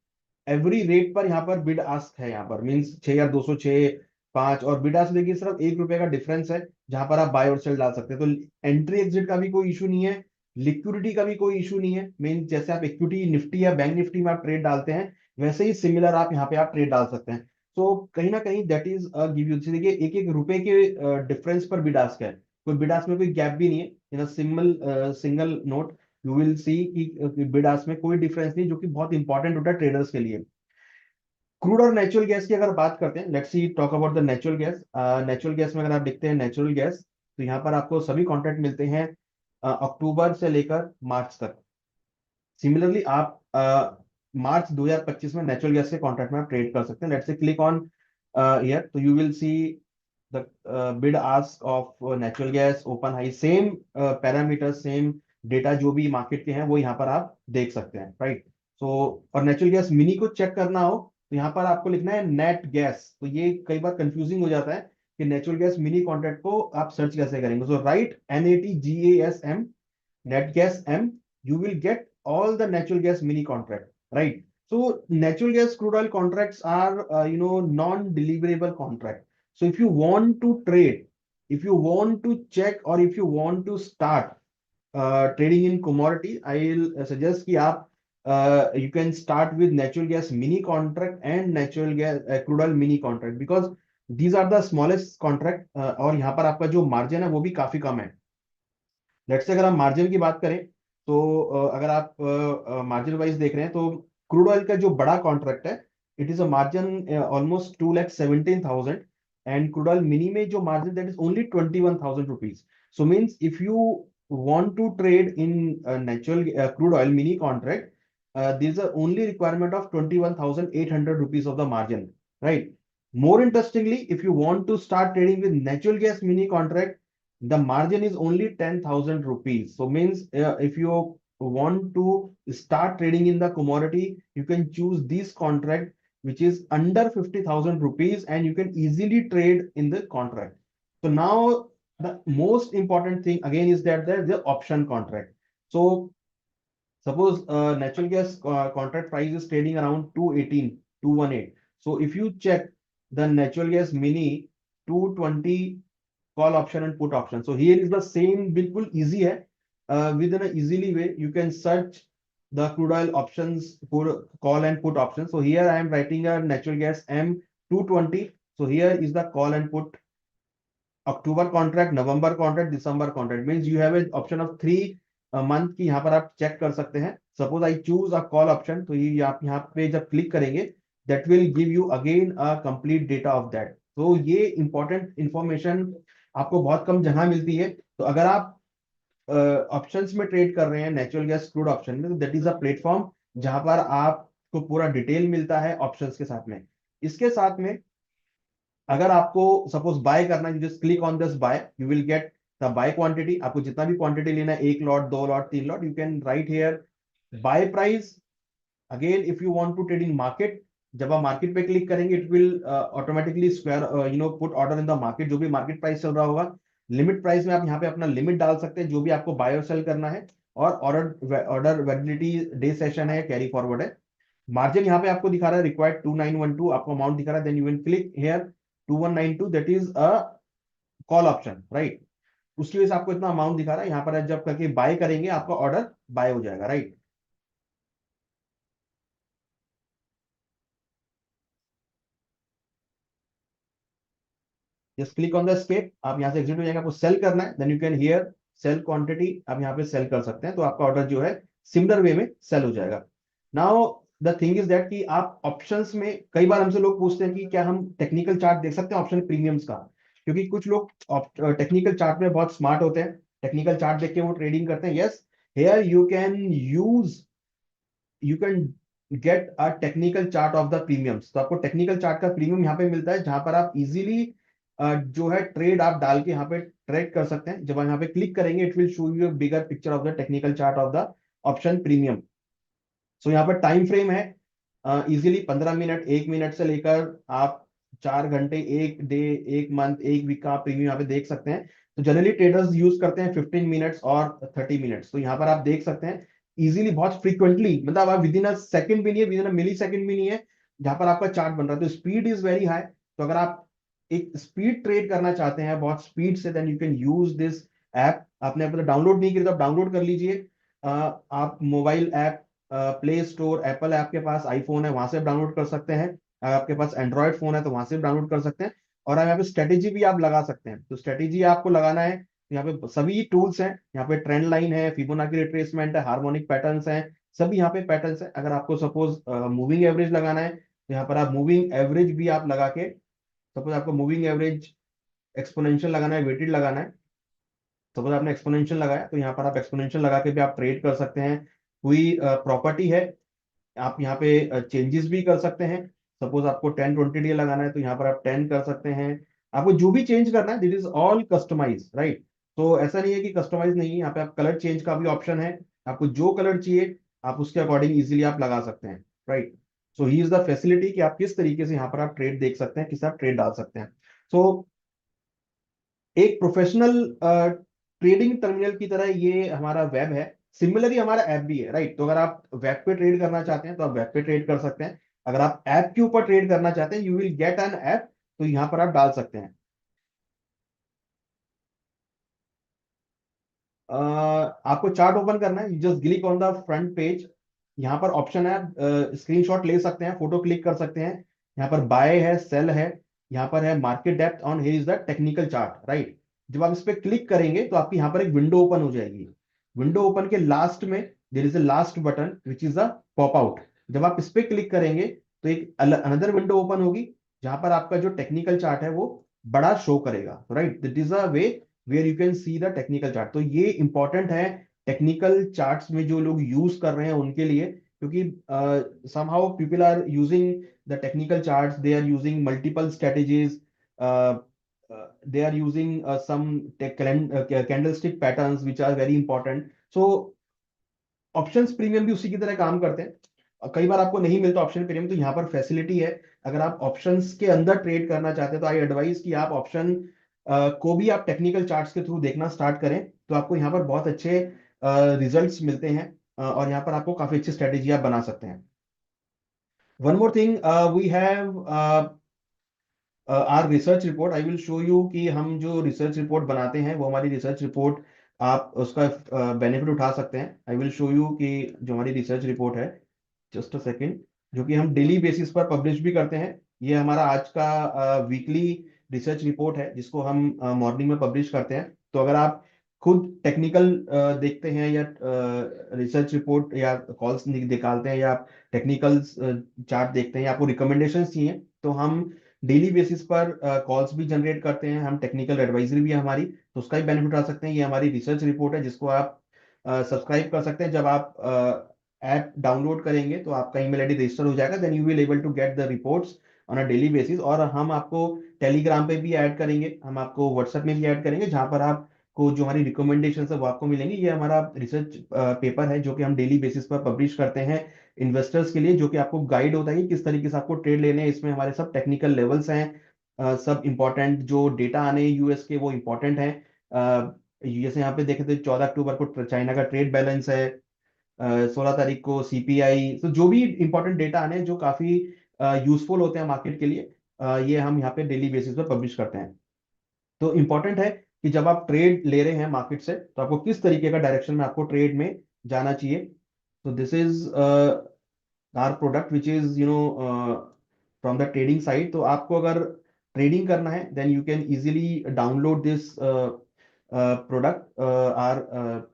एवरी रेट पर यहाँ पर बिड आस्क है, यहाँ पर मींस 6,206, 5, और बिड आस्क देखिए सिर्फ ₹1 का डिफरेंस है जहां पर आप बाय और सेल डाल सकते हैं. तो एंट्री एग्जिट का भी कोई इशू नहीं है, लिक्विडिटी का भी कोई इशू नहीं है. मीन जैसे आप इक्विटी निफ्टी या बैंक निफ्टी में आप ट्रेड डालते हैं, वैसे ही सिमिलर आप यहाँ पे आप ट्रेड डाल सकते हैं. तो कहीं ना कहीं दैट इज गिव यू, देखिए एक एक रुपए के डिफरेंस पर बिड आस्क है, कोई बिड आस्क में कोई गैप भी नहीं है. In single single note you will सी कि बिड आस्क में कोई डिफरेंस नहीं, जो कि बहुत इंपॉर्टेंट होता है ट्रेडर्स के लिए. क्रूड और नेचुरल गैस की अगर बात करते हैं, let's see talk about the natural gas. Natural gas में अगर आप देखते हैं नेचुरल गैस, तो यहाँ पर आपको सभी कॉन्ट्रैक्ट मिलते हैं अक्टूबर से लेकर मार्च तक. सिमिलरली आप मार्च 2025 में नेचुरल गैस के कॉन्ट्रैक्ट में आप ट्रेड कर सकते हैं. Let's say click on here, तो you will see the bid ask of natural gas, open high, same parameter, same data जो भी मार्केट के हैं वो यहाँ पर आप देख सकते हैं, राइट. सो और नेचुरल गैस मिनी को चेक करना हो तो यहाँ पर आपको लिखना है नेट गैस. तो ये कई बार कंफ्यूजिंग हो जाता है कि नेचुरल गैस मिनी कॉन्ट्रैक्ट को आप सर्च कैसे करेंगे. सो right NATGASM, net gas M, you will get all the natural gas mini contract, right? So natural gas crude oil contracts are non-deliverable contract. So if you want to trade, if you want to check, or if you want to start trading in commodity, I'll suggest कि आप you can start with natural gas mini contract and natural gas crude oil mini contract, because these are the smallest contract. और यहाँ पर आपका जो margin है वो भी काफी कम है. लेट्स से अगर हम मार्जिन की बात करें, तो अगर आप मार्जिन वाइज देख रहे हैं, तो क्रूड ऑयल का जो बड़ा कॉन्ट्रैक्ट है, it is a margin almost 2,17,000, and crude oil mini में जो margin that is only 21,000 rupees. So means if you want to trade in natural crude oil mini contract, there is a only requirement of 21,800 rupees of the margin, right? More interestingly, if you want to start trading with natural gas mini contract, the margin is only 10,000 rupees. So means if you want to start trading in the commodity, you can choose this contract which is under 50,000 rupees, and you can easily trade in the contract. So now the most important thing again is that there is the option contract. So suppose natural gas contract price is trading around 218, 218. So if you check the natural gas mini 220 call option and put option. So here is the same, बिल्कुल easy है. Within an easily way, you can search the crude oil options for call and put option. So here I am writing a natural gas M220. So here is the call and put October contract, November contract, December contract. Means you have an option of 3 month की यहाँ पर आप check कर सकते हैं. Suppose I choose a call option, तो ये आप यहाँ पे जब क्लिक करेंगे, that will give you again a complete data of that. तो ये important information आपको बहुत कम जगह मिलती है. तो अगर आप ऑप्शंस में ट्रेड कर रहे हैं नेचुरल गैस क्रूड ऑप्शन में, तो दैट इज अ प्लेटफॉर्म जहां पर आपको पूरा डिटेल मिलता है ऑप्शंस के साथ में. इसके साथ में अगर आपको सपोज बाय करना है, just click on this buy, you will get the buy quantity. आपको जितना भी क्वांटिटी लेना है, 1 lot, 2 lot, 3 lot, you can write here buy price. Again if you want to trade in market, जब आप market पे क्लिक करेंगे, it will automatically square put order in the market, जो भी मार्केट प्राइस चल रहा होगा. लिमिट प्राइस में आप यहाँ पे अपना लिमिट डाल सकते हैं जो भी आपको बाय और सेल करना है, और ऑर्डर वैलिडिटी डे सेशन है, कैरी फॉरवर्ड है. मार्जिन यहाँ पे आपको दिखा रहा है रिक्वायर्ड 2912, आपको अमाउंट दिखा रहा है. Then you will click here 2192, that is a call option, right. उसकी वजह से आपको इतना अमाउंट दिखा रहा है. यहाँ पर जब करके बाय करेंगे, आपका ऑर्डर बाय हो जाएगा, right. Just click on the escape, आप यहाँ से एग्जिट हो जाएगा. आपको सेल करना है, then you can here sell quantity, आप यहाँ पे सेल कर सकते हैं, तो आपका ऑर्डर जो है सिमिलर वे में सेल हो जाएगा. Now the thing is that कि आप ऑप्शंस में, कई बार हमसे लोग पूछते हैं कि क्या हम टेक्निकल चार्ट देख सकते हैं ऑप्शन प्रीमियम्स का, क्योंकि कुछ लोग टेक्निकल चार्ट में बहुत स्मार्ट होते हैं, टेक्निकल चार्ट देख के वो ट्रेडिंग करते हैं. Yes, here you can use you can get a technical chart of the premiums. तो आपको टेक्निकल चार्ट का प्रीमियम यहाँ पे मिलता है, जहां पर आप इजीली जो है ट्रेड आप डाल के यहाँ पे ट्रेड कर सकते हैं। जब आप यहाँ पे क्लिक करेंगे, it will show you bigger picture of the technical chart of the option premium. So यहाँ पर टाइम फ्रेम है इजीली 15 मिनट, 1 मिनट से लेकर आप 4 घंटे, एक डे, एक मंथ, एक वीक का आप प्रीमियम यहाँ पे देख सकते हैं। तो जनरली ट्रेडर्स यूज करते हैं 15 मिनट्स और 30 मिनट्स। तो यहाँ पर आप देख सकते हैं इजीली, बहुत फ्रीक्वेंटली, मतलब आप विद इन अ सेकंड भी नहीं है, with in a milli second भी नहीं है, जहां पर आपका चार्ट बन रहा है। तो स्पीड इज वेरी हाई। तो अगर आप एक स्पीड ट्रेड करना चाहते हैं बहुत स्पीड से, then you can use this app. आपने अपना डाउनलोड नहीं किया तो आप डाउनलोड कर लीजिए। आप mobile app, play store, Apple app के पास आईफोन है वहां से आप डाउनलोड कर सकते हैं। अगर आपके पास एंड्रॉयड फोन है तो वहां से भी डाउनलोड कर सकते हैं। और यहाँ पे स्ट्रेटेजी भी आप लगा सकते हैं। तो स्ट्रेटेजी आपको लगाना है, यहाँ पे सभी टूल्स हैं। यहाँ पे ट्रेंड लाइन है, फिबोनाची रिट्रेसमेंट है, हार्मोनिक पैटर्न्स हैं, सभी यहाँ पे पैटर्न्स हैं। अगर आपको सपोज मूविंग एवरेज लगाना है तो यहाँ पर आप मूविंग एवरेज भी आप लगा के, सपोज आपको मूविंग एवरेज एक्सपोनेंशियल लगाना है, वेटेड लगाना है, सपोज आपने एक्सपोनेंशियल लगाया तो यहाँ पर आप एक्सपोनेंशियल लगा के भी आप ट्रेड कर सकते हैं। कोई प्रॉपर्टी है, आप यहाँ पे चेंजेस भी कर सकते हैं। सपोज आपको 10 20 डे लगाना है तो यहाँ पर आप 10 कर सकते हैं। आपको जो भी चेंज करना है, that is all customize, right. तो ऐसा नहीं है कि कस्टमाइज नहीं है, यहाँ पे आप कलर चेंज का भी ऑप्शन है। आपको जो कलर चाहिए आप उसके अकॉर्डिंग इजीली आप लगा सकते हैं, right. So he is the facility कि आप किस तरीके से यहाँ पर आप ट्रेड देख सकते हैं, किस आप ट्रेड डाल सकते हैं। सो एक प्रोफेशनल ट्रेडिंग टर्मिनल की तरह ये हमारा वेब है। सिमिलरली हमारा ऐप भी है, राइट। तो अगर आप वेब पे ट्रेड करना चाहते हैं तो आप वेब पे ट्रेड कर सकते हैं। अगर आप ऐप के ऊपर ट्रेड करना चाहते हैं, you will get an app, तो यहां पर आप डाल सकते हैं। आपको चार्ट ओपन करना है, just click on the front page. यहाँ पर ऑप्शन है, स्क्रीनशॉट ले सकते हैं, फोटो क्लिक कर सकते हैं। यहाँ पर बाय है, सेल है, यहाँ पर है market depth on, here is the technical chart, right. जब आप इस पे क्लिक करेंगे तो आपकी यहाँ पर एक विंडो ओपन हो जाएगी। विंडो ओपन के लास्ट में there is a last button which is a pop out. जब आप इस पे क्लिक करेंगे तो एक अनदर विंडो ओपन होगी, जहां पर आपका जो टेक्निकल चार्ट है वो बड़ा शो करेगा, right. That is a way where you can see the technical chart. तो ये इंपॉर्टेंट है टेक्निकल चार्ट्स में जो लोग यूज कर रहे हैं उनके लिए, क्योंकि somehow people are using the technical charts, they are using multiple strategies, they are using some candlestick patterns which are very important. So options premium भी उसी की तरह काम करते हैं। कई बार आपको नहीं मिलता ऑप्शन प्रीमियम, तो यहाँ पर फैसिलिटी है। अगर आप ऑप्शंस के अंदर ट्रेड करना चाहते हैं तो आई एडवाइस कि आप ऑप्शन को भी आप टेक्निकल चार्ट्स के थ्रू देखना स्टार्ट करें, तो आपको यहाँ पर बहुत अच्छे रिजल्ट्स मिलते हैं। और यहाँ पर आपको काफी अच्छी स्ट्रेटेजी आप बना सकते हैं। One more thing we have our research report. I will show you कि हम जो रिसर्च रिपोर्ट बनाते हैं वो हमारी रिसर्च रिपोर्ट, आप उसका बेनिफिट उठा सकते हैं। आई विल शो यू कि जो हमारी रिसर्च रिपोर्ट है, जस्ट अ सेकेंड, जो कि हम डेली बेसिस पर पब्लिश भी करते हैं। ये हमारा आज का वीकली रिसर्च रिपोर्ट है जिसको हम मॉर्निंग में पब्लिश करते हैं। तो अगर आप खुद टेक्निकल देखते हैं या रिसर्च रिपोर्ट या कॉल्स निकालते हैं या आप टेक्निकल चार्ट देखते हैं या आपको रिकमेंडेशन चाहिए, तो हम डेली बेसिस पर कॉल्स भी जनरेट करते हैं। हम टेक्निकल एडवाइजरी भी है हमारी, तो उसका भी बेनिफिट उठा सकते हैं। ये हमारी रिसर्च रिपोर्ट है जिसको आप सब्सक्राइब कर सकते हैं। जब आप ऐप डाउनलोड करेंगे तो आपका ईमेल आईडी रजिस्टर हो जाएगा, then you will able to get the reports on a daily basis. और हम आपको टेलीग्राम पे भी ऐड करेंगे, हम आपको व्हाट्सएप में भी ऐड करेंगे, जहां पर आपको जो हमारी रिकमेंडेशन है वो आपको मिलेंगी। ये हमारा रिसर्च पेपर है जो कि हम डेली बेसिस पर पब्लिश करते हैं इन्वेस्टर्स के लिए, जो कि आपको गाइड होता है कि किस तरीके से आपको ट्रेड लेने हैं। इसमें हमारे सब टेक्निकल लेवल्स हैं, सब इंपॉर्टेंट जो डेटा आने हैं यूएस के वो इंपॉर्टेंट हैं। जैसे यहाँ पे देखे तो 14 अक्टूबर को चाइना का ट्रेड बैलेंस है, 16 तारीख को सीपीआई। तो जो भी इंपॉर्टेंट डेटा आने हैं जो काफी यूजफुल होते हैं मार्केट के लिए, ये हम यहाँ पे डेली बेसिस पर पब्लिश करते हैं। तो इंपॉर्टेंट है कि जब आप ट्रेड ले रहे हैं मार्केट से तो आपको किस तरीके का डायरेक्शन में आपको ट्रेड में जाना चाहिए। तो this is our product which is from the trading side. तो आपको अगर ट्रेडिंग करना है then you can easily download this product, our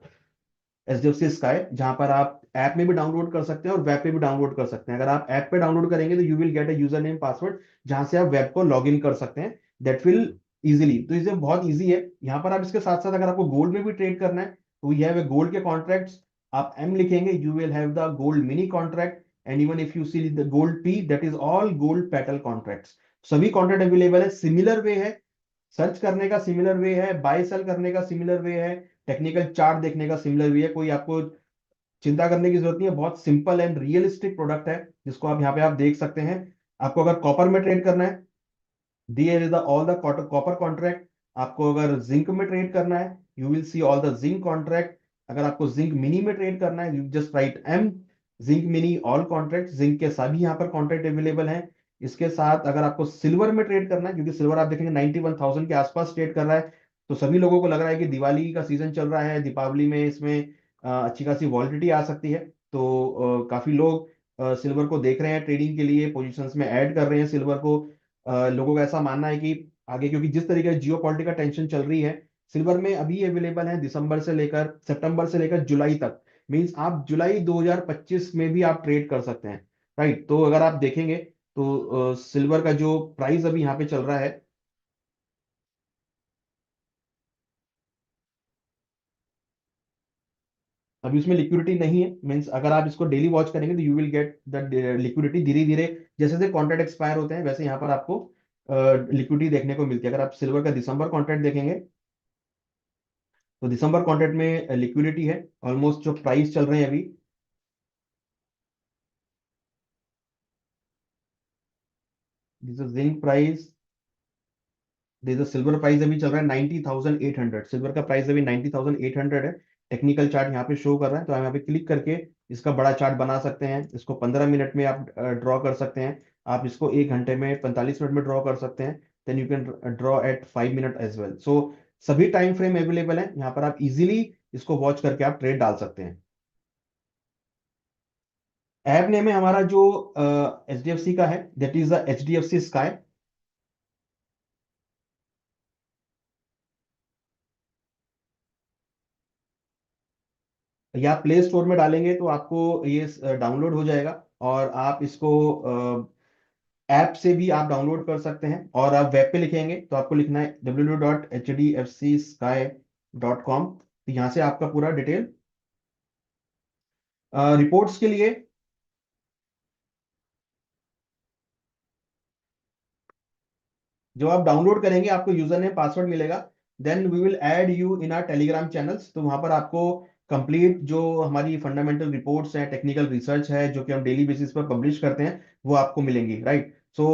HDFC Sky, जहां पर आप ऐप में भी डाउनलोड कर सकते हैं और वेब पे भी डाउनलोड कर सकते हैं। अगर आप ऐप पे डाउनलोड करेंगे तो you will get a user name password, जहां से आप वेब को लॉग इन कर सकते हैं। दैट विल इजीली, तो इसे बहुत इजी है। यहाँ पर आप इसके साथ साथ अगर आपको गोल्ड में भी ट्रेड करना है तो वी हैव ए गोल्ड के कॉन्ट्रैक्ट्स, आप एम लिखेंगे, you will have the gold mini contract, and even if you see the gold P, that is all gold petal contracts. सभी कॉन्ट्रैक्ट अवेलेबल है, सिमिलर वे है search करने का, similar way है bye cell करने का, similar way है technical chart देखने का, सिमिलर वे है। कोई आपको चिंता करने की जरूरत नहीं है, बहुत सिंपल एंड रियलिस्टिक प्रोडक्ट है जिसको आप यहाँ पे आप देख सकते हैं। आपको अगर कॉपर में ट्रेड करना है, there is the all the copper contract. आपको अगर जिंक में ट्रेड करना है, you will see all the zinc contract. अगर आपको जिंक मिनी में ट्रेड करना है, you just write M zinc mini all contract. Zinc के सभी यहाँ पर कॉन्ट्रैक्ट अवेलेबल हैं। इसके साथ अगर आपको सिल्वर में ट्रेड करना है, क्योंकि सिल्वर आप देखेंगे 91,000 के आसपास ट्रेड कर रहा है, तो सभी लोगों को लग रहा है कि दिवाली का सीजन चल रहा है, दीपावली में इसमें अच्छी खासी वॉलिटिलिटी आ सकती है। तो काफी लोग सिल्वर को देख रहे हैं ट्रेडिंग के लिए, पोजीशंस में ऐड कर रहे हैं सिल्वर को। लोगों का ऐसा मानना है कि आगे, क्योंकि जिस तरीके से जियो पॉलिटिकल टेंशन चल रही है, सिल्वर में अभी अवेलेबल है दिसंबर से लेकर सितंबर से लेकर जुलाई तक। मींस आप जुलाई 2025 में भी आप ट्रेड कर सकते हैं, राइट। तो अगर आप देखेंगे तो सिल्वर का जो प्राइस अभी यहाँ पे चल रहा है, अभी उसमें लिक्विडिटी नहीं है। मींस अगर आप इसको डेली वॉच करेंगे तो you will get the liquidity धीरे धीरे, जैसे जैसे कॉन्ट्रैक्ट एक्सपायर होते हैं वैसे यहाँ पर आपको लिक्विडिटी देखने को मिलती है। अगर आप सिल्वर का दिसंबर कॉन्ट्रैक्ट देखेंगे, तो दिसंबर कॉन्ट्रैक्ट में लिक्विडिटी है ऑलमोस्ट, जो प्राइस चल रहे हैं अभी, this is zinc price, this is silver price अभी चल रहा है 90,800। सिल्वर का प्राइस अभी 90,800 है। टेक्निकल चार्ट यहाँ पे शो कर रहा है, तो आप यहाँ पे क्लिक करके इसका बड़ा चार्ट बना सकते हैं। इसको 15 मिनट में आप ड्रॉ कर सकते हैं। आप इसको 1 घंटे में, 45 मिनट में ड्रॉ कर सकते हैं। Then you can draw at 5 minute as well. So सभी टाइम फ्रेम अवेलेबल है यहाँ पर, आप इजीली इसको वॉच करके आप ट्रेड डाल सकते हैं। ऐप नेम है हमारा जो एच डी एफ सी का है, that is the H D F C Sky. या प्ले स्टोर में डालेंगे तो आपको ये डाउनलोड हो जाएगा, और आप इसको ऐप से भी आप डाउनलोड कर सकते हैं। और आप वेब पे लिखेंगे तो आपको लिखना है www.hdfcsky.com। तो यहाँ से आपका पूरा डिटेल रिपोर्ट्स के लिए, जो आप डाउनलोड करेंगे आपको यूजर नेम पासवर्ड मिलेगा। Then we will add you in our telegram channels. तो वहां पर आपको कंप्लीट जो हमारी फंडामेंटल रिपोर्ट्स हैं, टेक्निकल रिसर्च है, जो कि हम डेली बेसिस पर पब्लिश करते हैं, वो आपको मिलेंगी, राइट। सो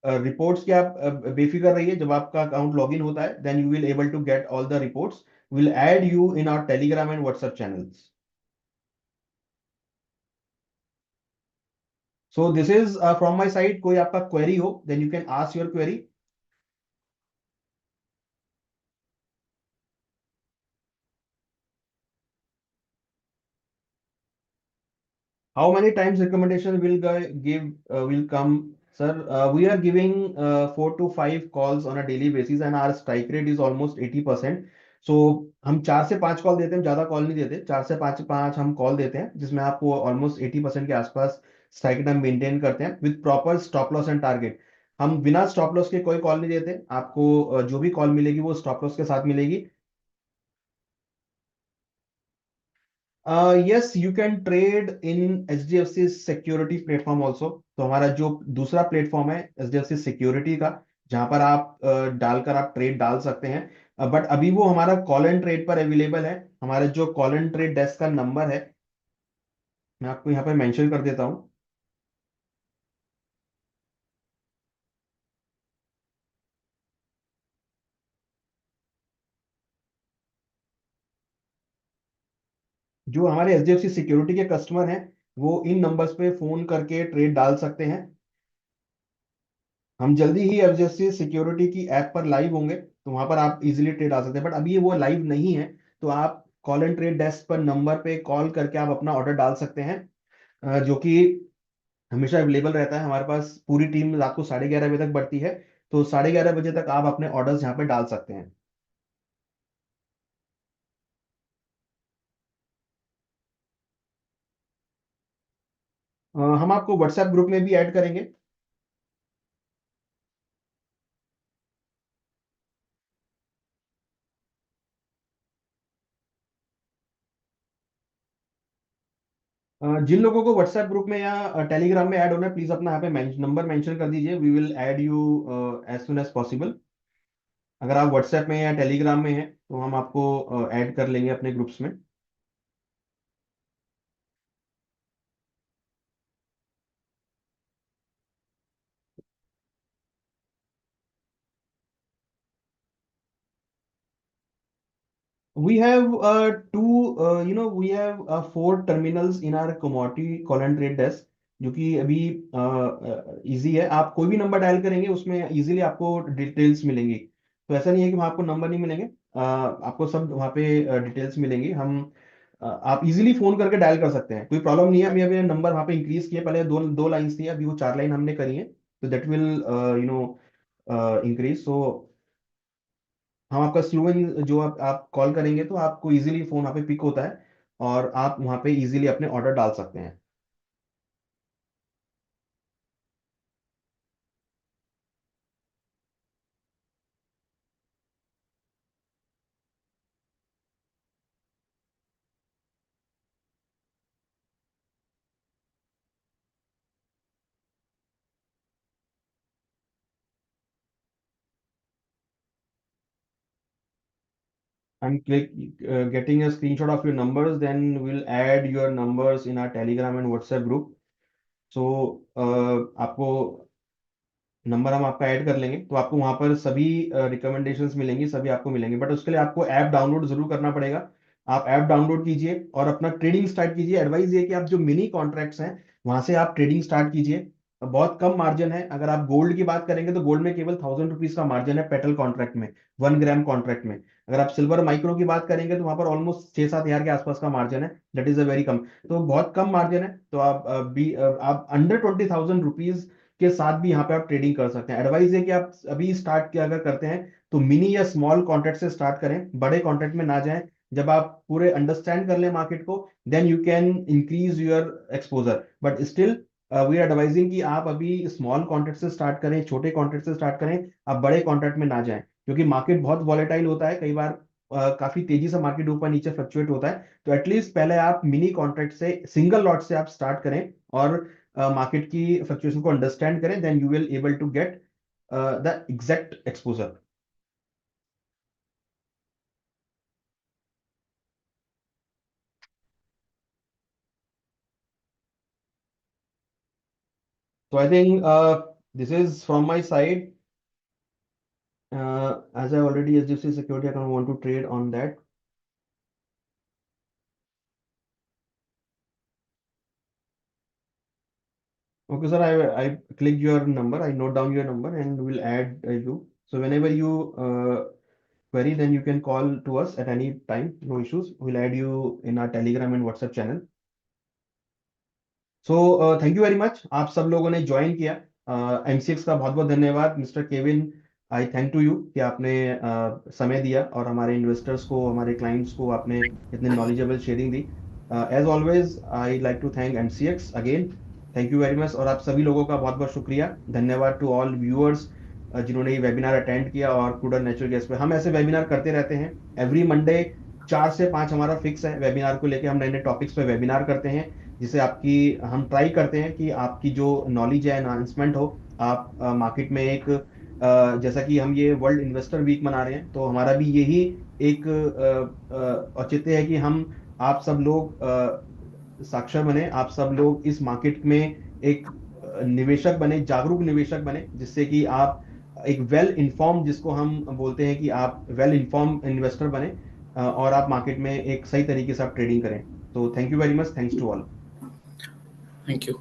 रिपोर्ट्स की आप बेफिक्र रहिए, जब आपका अकाउंट लॉगिन होता है then you will able to get all the reports. Will add you in our telegram and WhatsApp channels. So this is from my side. कोई आपका क्वेरी हो then you can ask your query. How many times recommendation will give will come, sir? We are giving 4 to 5 calls on a daily basis, and our strike rate is almost 80%. So हम 4 से 5 call देते हैं, ज्यादा call नहीं देते। 4 से 5 हम call देते हैं, जिसमें आपको ऑलमोस्ट 80% के आसपास स्ट्राइक रेट हम मेंटेन करते हैं with proper stop loss and target. हम बिना स्टॉप लॉस के कोई कॉल नहीं देते। आपको जो भी कॉल मिलेगी वो स्टॉप लॉस के साथ मिलेगी। Yes, you can trade in H D F C security platform also. तो हमारा जो दूसरा प्लेटफॉर्म है H D F C security का, जहां पर आप डालकर आप ट्रेड डाल सकते हैं। बट अभी वो हमारा कॉल एंड ट्रेड पर अवेलेबल है। हमारा जो कॉल एंड ट्रेड डेस्क का नंबर है, मैं आपको यहाँ पे मेंशन कर देता हूँ। जो हमारे H D F C security के कस्टमर हैं, वो इन नंबर्स पे फोन करके ट्रेड डाल सकते हैं। हम जल्दी ही एफजेसी सिक्योरिटी की ऐप पर लाइव होंगे, तो वहां पर आप इजीली ट्रेड आ सकते हैं। बट अभी ये वो लाइव नहीं है, तो आप कॉल एंड ट्रेड डेस्क पर नंबर पे कॉल करके आप अपना ऑर्डर डाल सकते हैं, जो कि हमेशा अवेलेबल रहता है। हमारे पास पूरी टीम रात को 11:30 बजे तक बढ़ती है, तो 11:30 बजे तक आप अपने ऑर्डर्स यहाँ पे डाल सकते हैं। हम आपको व्हाट्सएप ग्रुप में भी ऐड करेंगे। जिन लोगों को व्हाट्सएप ग्रुप में या टेलीग्राम में ऐड होना है, प्लीज अपना यहाँ पे नंबर मेंशन कर दीजिए, we will add you as soon as possible. अगर आप व्हाट्सएप में या टेलीग्राम में हैं तो हम आपको ऐड कर लेंगे अपने ग्रुप्स में। We have we have 4 terminals in our commodity call and trade desk, जो कि अभी इजी है। आप कोई भी नंबर डायल करेंगे उसमें इजीली आपको डिटेल्स मिलेंगी। तो ऐसा नहीं है कि वहाँ आपको नंबर नहीं मिलेंगे, आपको सब वहाँ पे डिटेल्स मिलेंगी। आप इजीली फोन करके डायल कर सकते हैं, कोई प्रॉब्लम नहीं है। अभी अभी नंबर वहाँ पे इंक्रीज किया, पहले दो दो लाइन्स थी, अभी वो 4 लाइन हमने करी है। तो दैट विल इंक्रीज। सो हम आपका स्लो इन जो आप कॉल करेंगे तो आपको इजीली फोन वहाँ पे पिक होता है और आप वहाँ पे इजीली अपने ऑर्डर डाल सकते हैं। I'm getting a screenshot of your numbers, then we'll add your numbers in our Telegram and WhatsApp group. So आपको नंबर हम आपका ऐड कर लेंगे, तो आपको वहां पर सभी रिकमेंडेशंस मिलेंगी, सभी आपको मिलेंगे। बट उसके लिए आपको ऐप डाउनलोड जरूर करना पड़ेगा। आप ऐप डाउनलोड कीजिए और अपना ट्रेडिंग स्टार्ट कीजिए। एडवाइस ये कि आप जो मिनी कॉन्ट्रैक्ट्स हैं वहां से आप ट्रेडिंग स्टार्ट कीजिए। बहुत कम मार्जिन है। अगर आप गोल्ड की बात करेंगे तो गोल्ड में केवल 1000 रुपीज का मार्जिन है पेटल कॉन्ट्रैक्ट में, 1 ग्राम कॉन्ट्रैक्ट में। अगर आप सिल्वर माइक्रो की बात करेंगे तो वहां पर ऑलमोस्ट 6-7 हजार के आसपास का मार्जिन है। दैट इज अ वेरी कम। तो बहुत कम मार्जिन है। तो आप अंडर 20,000 रुपीज के साथ भी यहाँ पे आप ट्रेडिंग कर सकते हैं। एडवाइस है कि आप अभी स्टार्ट किया अगर करते हैं तो मिनी या स्मॉल कॉन्ट्रैक्ट से स्टार्ट करें, बड़े कॉन्ट्रैक्ट में ना जाएं। जब आप पूरे अंडरस्टैंड कर लें मार्केट को, then you can increase your exposure. But still we are advising कि आप अभी स्मॉल कॉन्ट्रैक्ट से स्टार्ट करें, छोटे कॉन्ट्रैक्ट से स्टार्ट करें। आप बड़े कॉन्ट्रैक्ट में ना जाएं, क्योंकि मार्केट बहुत वॉलेटाइल होता है। कई बार काफी तेजी से मार्केट ऊपर नीचे फ्लक्चुएट होता है। तो एटलीस्ट पहले आप मिनी कॉन्ट्रैक्ट से, सिंगल लॉट से आप स्टार्ट करें और मार्केट की फ्लक्चुएशन को अंडरस्टैंड करें, then you will able to get the exact exposure. So I think this is from my side. As I already HDFC Security account want to trade on that. Okay, sir. I clicked your number. I note down your number and will add you. So whenever you query, then you can call to us at any time. No issues. We'll add you in our Telegram and WhatsApp channel. So thank you very much, आप सब लोगों ने join किया। MCX का बहुत बहुत धन्यवाद। Mister Kevin, I thank to you कि आपने समय दिया और हमारे इन्वेस्टर्स को, हमारे क्लाइंट्स को आपने इतने नॉलेजेबल शेयरिंग दी। As always I like to thank MCX again. Thank you very much. और आप सभी लोगों का बहुत बहुत शुक्रिया, धन्यवाद टू ऑल व्यूअर्स जिन्होंने ये वेबिनार अटेंड किया। और क्रूड और नेचुरल गैस पे हम ऐसे वेबिनार करते रहते हैं एवरी मंडे। 4 से 5 हमारा फिक्स है वेबिनार को लेके। हम नए नए टॉपिक्स पे वेबिनार करते हैं, जिसे आपकी, हम ट्राई करते हैं कि आपकी जो नॉलेज है एनहांसमेंट हो। आप मार्केट में एक जैसा कि हम ये वर्ल्ड इन्वेस्टर वीक मना रहे हैं, तो हमारा भी यही एक औचित्य है कि हम, आप सब लोग साक्षर बने, आप सब लोग इस मार्केट में एक निवेशक बने, जागरूक निवेशक बने, जिससे कि आप एक वेल इन्फॉर्म, जिसको हम बोलते हैं कि आप वेल इन्फॉर्म इन्वेस्टर बने और आप मार्केट में एक सही तरीके से आप ट्रेडिंग करें। तो thank you very much, thanks to all. Thank you.